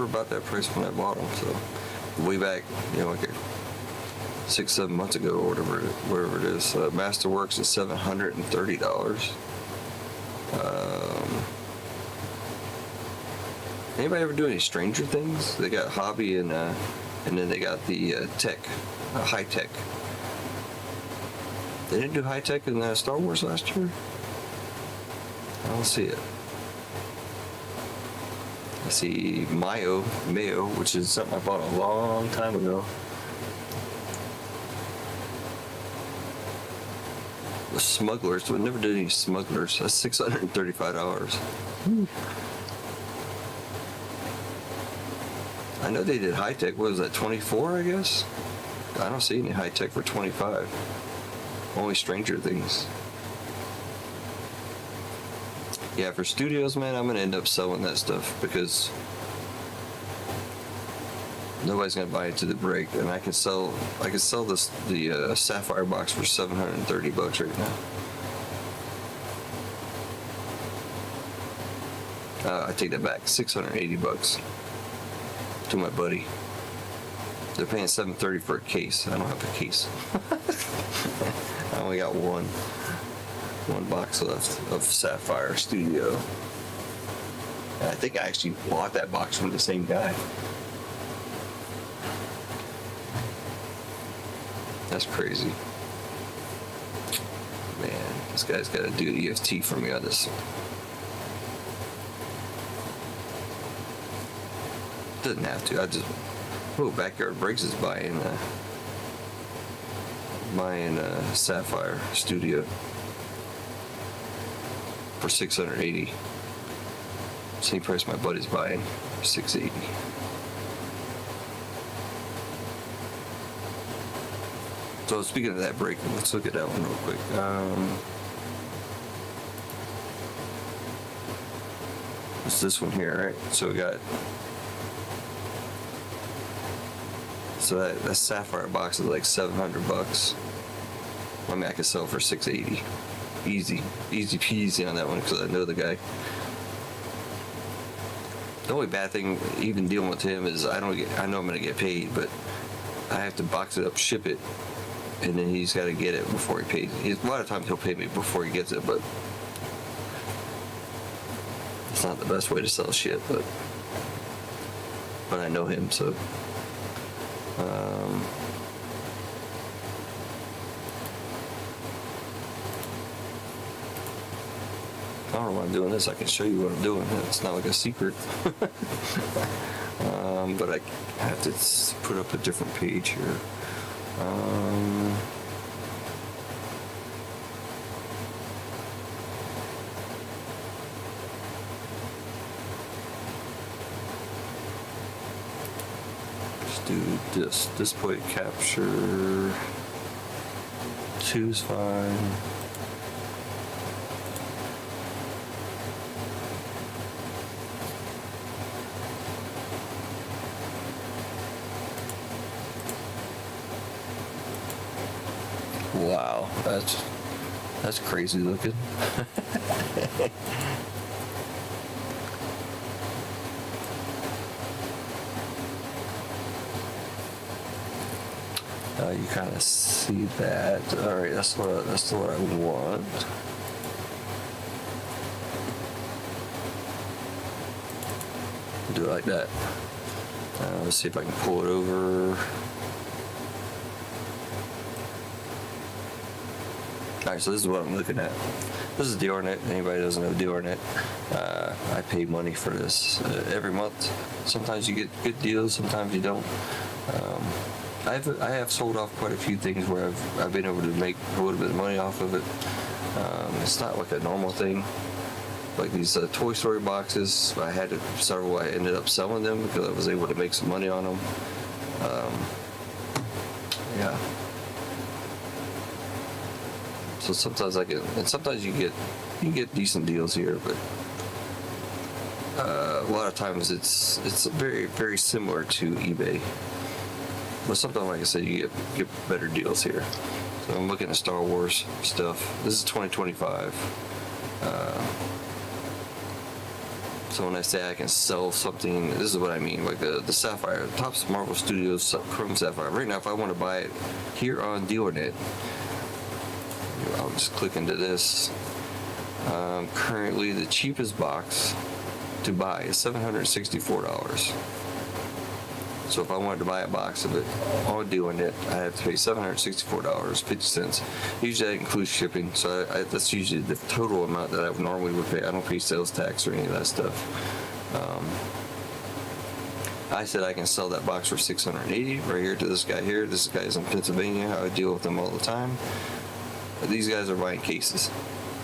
about that price when I bought them. So way back, like 6-7 months ago or whatever it is. Masterworks is $730. Anybody ever do any Stranger Things? They got Hobby and then they got the Tech, High Tech. They didn't do High Tech in Star Wars last year? I don't see it. I see Mayo, which is something I bought a long time ago. The Smugglers, we never did any Smugglers. That's $635. I know they did High Tech. What was that, 24, I guess? I don't see any High Tech for 25. Only Stranger Things. Yeah, for studios, man, I'm gonna end up selling that stuff because nobody's gonna buy it to the break, and I can sell the Sapphire box for $730 right now. I take that back, $680 to my buddy. They're paying $730 for a case. I don't have a case. I only got one box left of Sapphire Studio. And I think I actually bought that box from the same guy. That's crazy. Man, this guy's got to do the EFT for me on this. Doesn't have to. I just, Backyard Breaks is buying Sapphire Studio for $680. Same price my buddy's buying, for $680. So speaking of that break, let's look at that one real quick. It's this one here, right? So we got. So that Sapphire box is like $700. I mean, I could sell for $680. Easy peasy on that one because I know the guy. The only bad thing, even dealing with him, is I know I'm gonna get paid, but I have to box it up, ship it, and then he's got to get it before he pays. A lot of times he'll pay me before he gets it, but it's not the best way to sell shit. But I know him, so. I don't know why I'm doing this. I can show you what I'm doing. It's not like a secret. But I have to put up a different page here. Let's do this. Display capture. 2 is fine. Wow, that's crazy looking. You kind of see that. All right, that's what I want. Do it like that. Let's see if I can pull it over. Alright, so this is what I'm looking at. This is DRNet. Anybody doesn't know DRNet, I pay money for this every month. Sometimes you get good deals, sometimes you don't. I have sold off quite a few things where I've been able to make a little bit of money off of it. It's not like a normal thing. Like these Toy Story boxes, I had several. I ended up selling them because I was able to make some money on them. Yeah. So sometimes sometimes you get decent deals here, but a lot of times it's very, very similar to eBay. But sometimes, like I said, you get better deals here. So I'm looking at Star Wars stuff. This is 2025. So when I say I can sell something, this is what I mean. Like the Sapphire, the top Marvel Studios Chrome Sapphire. Right now, if I want to buy it here on DealNet, I'll just click into this. Currently, the cheapest box to buy is $764. So if I wanted to buy a box of it on DealNet, I have to pay $764.50. Usually that includes shipping, so that's usually the total amount that I normally would pay. I don't pay sales tax or any of that stuff. I said I can sell that box for $680 right here to this guy here. This guy is in Pennsylvania. I would deal with them all the time. But these guys are buying cases,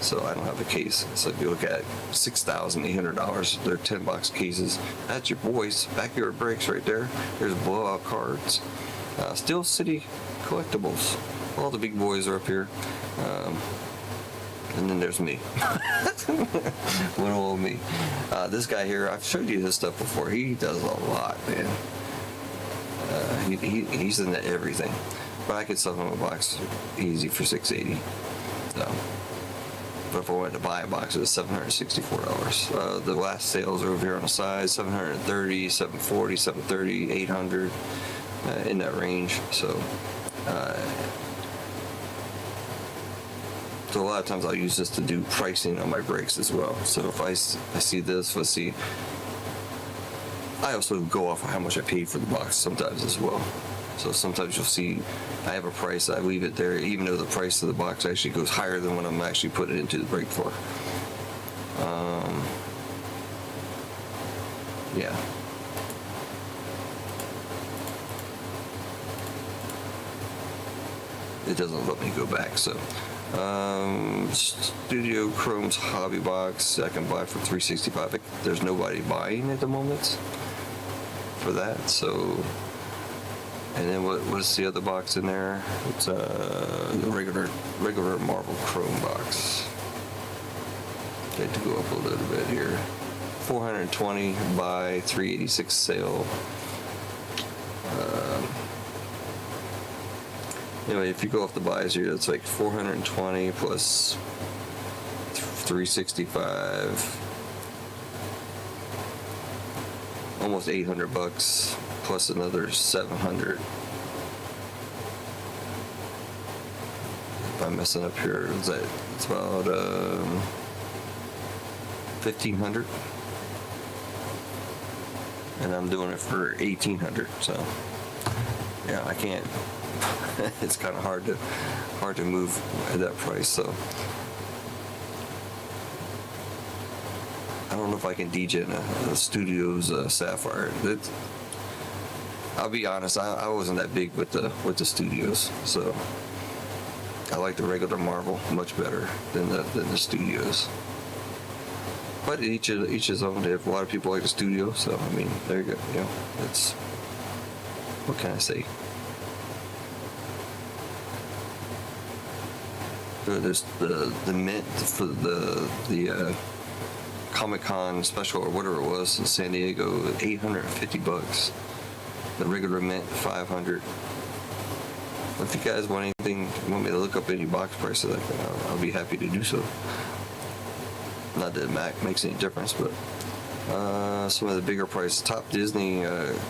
so I don't have a case. So if you look at $6,800, they're 10-box cases. That's your boys. Backyard Breaks right there. There's blowout cards. Steel City collectibles. All the big boys are up here. And then there's me. Little old me. This guy here, I've showed you his stuff before. He does a lot, man. He's into everything. But I could sell him a box easy for $680. So. But if I wanted to buy a box, it was $764. The last sales are over here on the side: $730, $740, $730, $800, in that range. So a lot of times I'll use this to do pricing on my breaks as well. So if I see this, let's see. I also go off of how much I paid for the box sometimes as well. So sometimes you'll see I have a price, I leave it there, even though the price of the box actually goes higher than what I'm actually putting it into the break for. Yeah. It doesn't let me go back, so. Studio Chrome's hobby box I can buy for $365. There's nobody buying at the moment for that, so. And then what's the other box in there? It's the regular Marvel Chrome box. Got to go up a little bit here. 420 by 386 sale. Anyway, if you go off the buys here, it's like 420 plus 365. Almost $800 plus another 700. If I'm messing up here, it's about 1,500, and I'm doing it for 1,800. So yeah, I can't. It's kind of hard to move at that price. So I don't know if I can DJ a Studio's Sapphire. I'll be honest, I wasn't that big with the Studios, so I like the regular Marvel much better than the Studios. But each his own. A lot of people like the Studio, so I mean, there you go. You know, it's, what can I say? There's the mint for the Comic-Con special or whatever it was in San Diego, $850. The regular mint, $500. If you guys want anything, want me to look up any box prices, I'll be happy to do so. Not that it makes any difference, but some of the bigger prices. Top Disney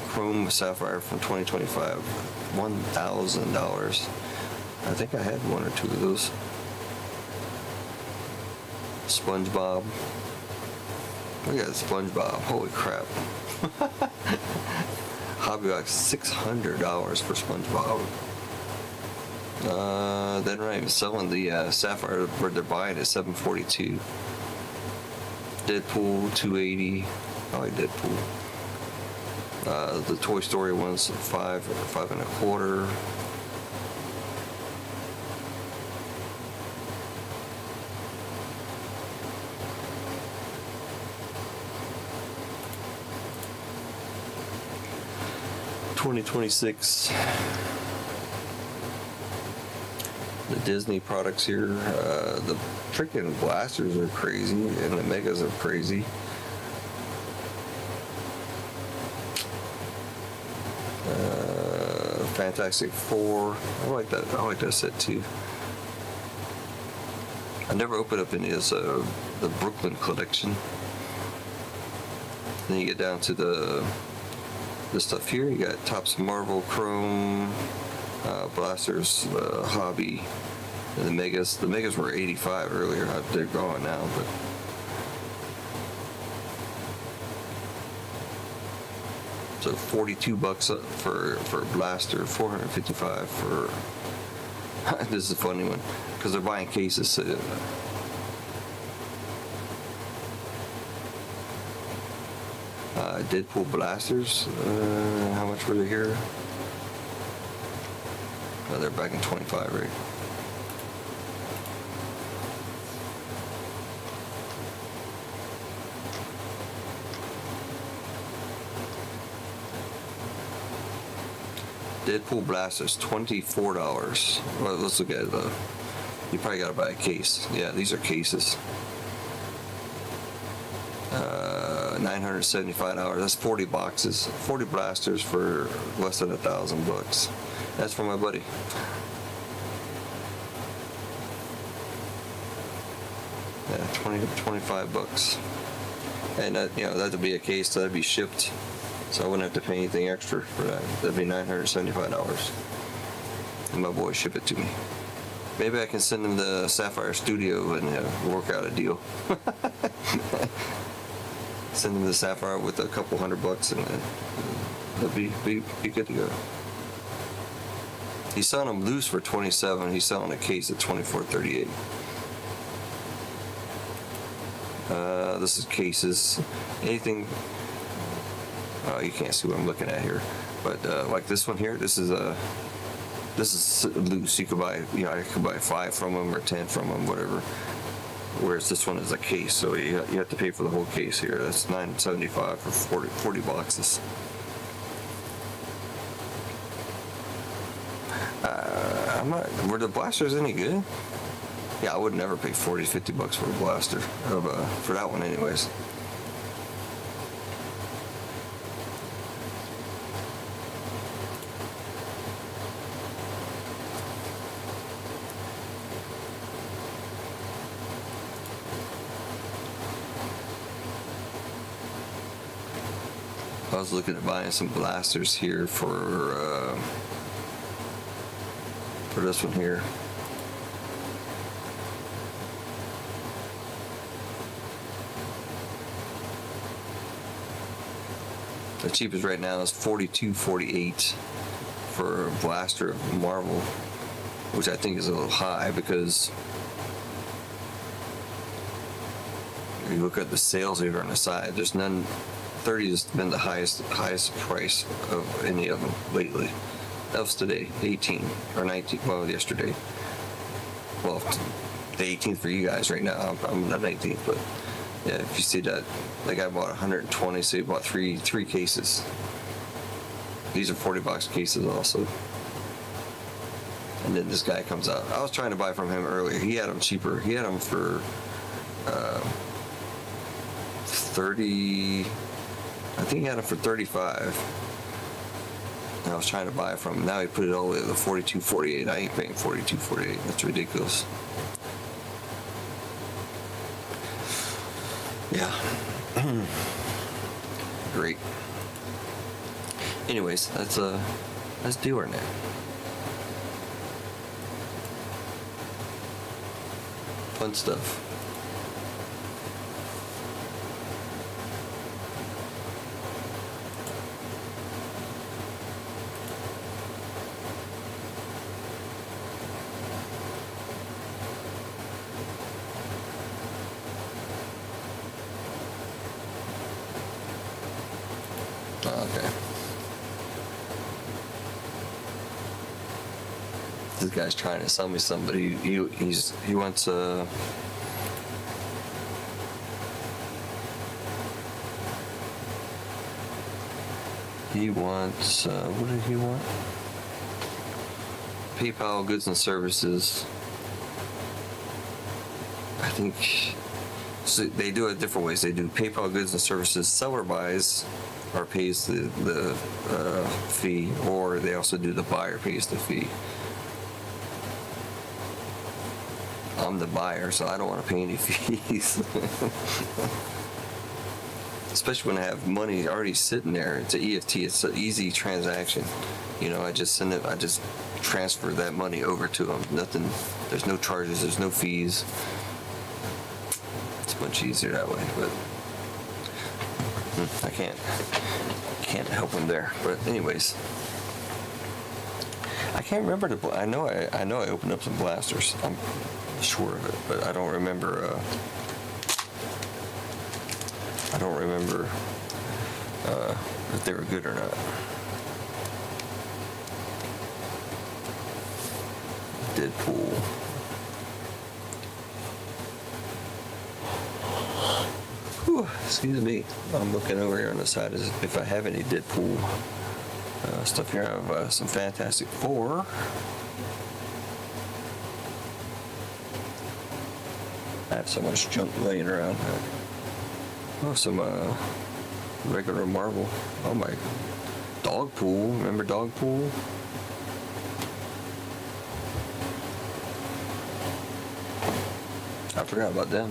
Chrome Sapphire from 2025, $1,000. I think I had one or two of those. SpongeBob. Look at SpongeBob. Holy crap. Hobby box, $600 for SpongeBob. They're not even selling the Sapphire where they're buying at $742. Deadpool, $280. I like Deadpool. The Toy Story one's $5.25. $2026. The Disney products here. The freaking blasters are crazy, and the megas are crazy. Fantastic Four. I like that set too. I never opened up any of the Brooklyn collection. Then you get down to the stuff here. You got Topps Marvel, Chrome, Blasters, Hobby, and the Megas. The Megas were 85 earlier. They're gone now, but. So $42 for a blaster, $455 for. This is a funny one because they're buying cases. So, Deadpool blasters. How much were they here? Oh, they're back in 25, right? Deadpool blasters, $24. Well, let's look at it. You probably got to buy a case. Yeah, these are cases. $975. That's 40 boxes. 40 blasters for less than $1,000. That's for my buddy. Yeah, 25 bucks. And that'd be a case that'd be shipped, so I wouldn't have to pay anything extra for that. That'd be $975. And my boy ship it to me. Maybe I can send him the Sapphire Studio and work out a deal. Send him the Sapphire with a couple $100 and that'd be good to go. He's selling them loose for $27. He's selling a case at $24.38. This is cases. Anything. You can't see what I'm looking at here, but like this one here, this is loose. You could buy, I could buy 5 from them or 10 from them, whatever. Whereas this one is a case, so you have to pay for the whole case here. That's $975 for 40 boxes. Were the blasters any good? Yeah, I would never pay $40-50 for a blaster, for that one anyways. I was looking at buying some blasters here for this one here. The cheapest right now is $42.48 for a blaster of Marvel, which I think is a little high because if you look at the sales here on the side, there's none. 30 has been the highest price of any of them lately. That was today, 18 or 19. Well, yesterday. Well, the 18th for you guys right now. I'm not 19th, but yeah, if you see that, like I bought 120, so you bought three cases. These are $40 cases also. And then this guy comes out. I was trying to buy from him earlier. He had them cheaper. He had them for 30. I think he had them for 35. And I was trying to buy from him. Now he put it all the way to the $42.48. I ain't paying $42.48. That's ridiculous. Yeah. Great. Anyways, let's do our now. Fun stuff. Okay. This guy's trying to sell me something, but he wants what did he want? PayPal goods and services. I think so they do it different ways. They do PayPal goods and services. Seller buys or pays the fee, or they also do the buyer pays the fee. I'm the buyer, so I don't want to pay any fees. Especially when I have money already sitting there. It's an EFT. It's an easy transaction. You know, I just transfer that money over to them. Nothing. There's no charges. There's no fees. It's much easier that way. But I can't help them there. But anyways, I can't remember I know I opened up some blasters. I'm sure of it, but I don't remember. If they were good or not. Deadpool. Whew, excuse me. I'm looking over here on the side as if I have any Deadpool stuff here. I have some Fantastic Four. I have so much junk laying around. Oh, some regular Marvel. Oh my, Dogpool. Remember Dogpool? I forgot about them.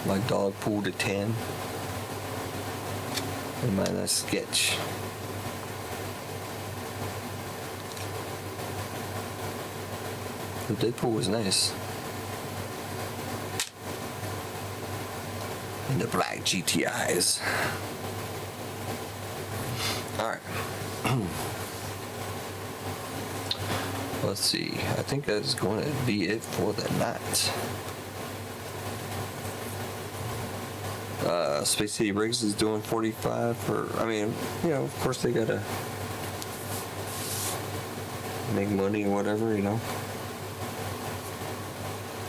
My Dogpool to 10. And my nice sketch. The Deadpool was nice. And the black GTIs. Alright. Let's see. I think that's going to be it for the night. Space City Briggs is doing 45 for, I mean, you know, of course they gotta make money or whatever, you know.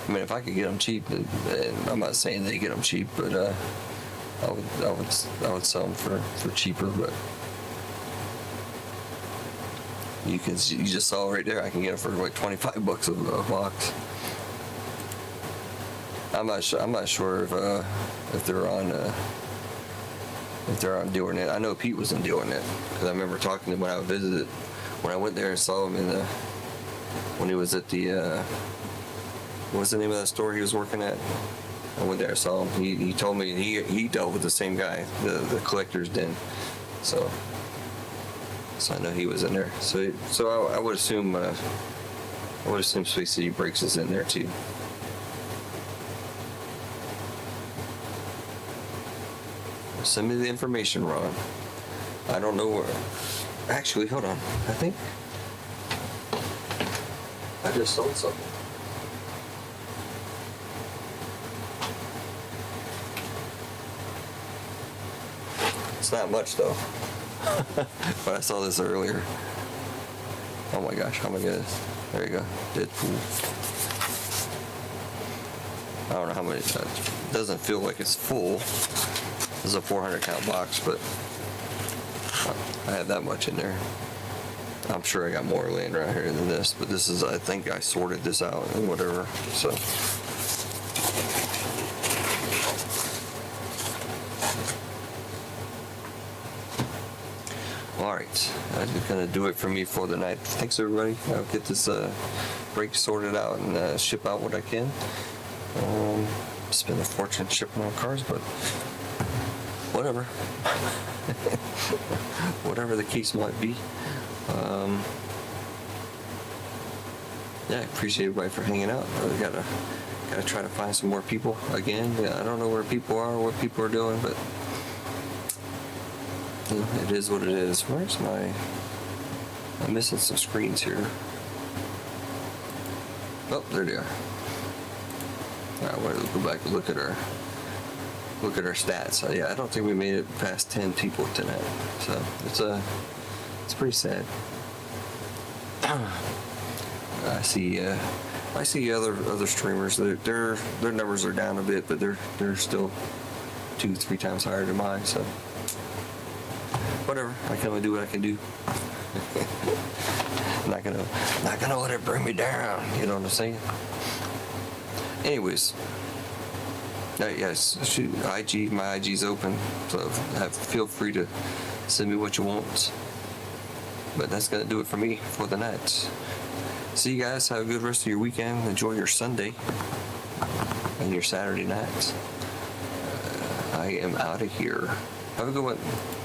I mean, if I could get them cheap, and I'm not saying they get them cheap, but I would sell them for cheaper. But you just saw right there. I can get them for like $25 a box. I'm not sure if they're on doing it. I know Pete wasn't doing it because I remember talking to him when I visited. When I went there and saw him when he was at the. What's the name of that store he was working at? I went there and saw him. He told me he dealt with the same guy, the collector's den. So I know he was in there. So I would assume Space City Breaks is in there too. Send me the information, Ron. I don't know where. Actually, hold on. I think I just sold something. It's not much though. But I saw this earlier. Oh my gosh, oh my goodness. There you go. Deadpool. I don't know how many. It doesn't feel like it's full. This is a 400 count box, but I have that much in there. I'm sure I got more laying around here than this, but this is, I think I sorted this out and whatever, so. All right, that's gonna do it for me for the night. Thanks everybody. I'll get this break sorted out and ship out what I can. Spend a fortune shipping on cars, but whatever. Whatever the case might be. Yeah, I appreciate everybody for hanging out. We gotta try to find some more people again. Yeah, I don't know where people are, what people are doing, but it is what it is. Where's I'm missing some screens here. Oh, there they are. Alright, we'll go back and look at our stats. Yeah, I don't think we made it past 10 people tonight. So it's pretty sad. I see other streamers. Their numbers are down a bit, but they're still 2-3 times higher than mine. So whatever. I can only do what I can do. not gonna let it bring me down. You know what I'm saying? Anyways. Yes, shoot, my IG's open, so feel free to Send me what you want. But that's going to do it for me for the night. See you guys. Have a good rest of your weekend. Enjoy your Sunday and your Saturday night. I am out of here. Have a good one.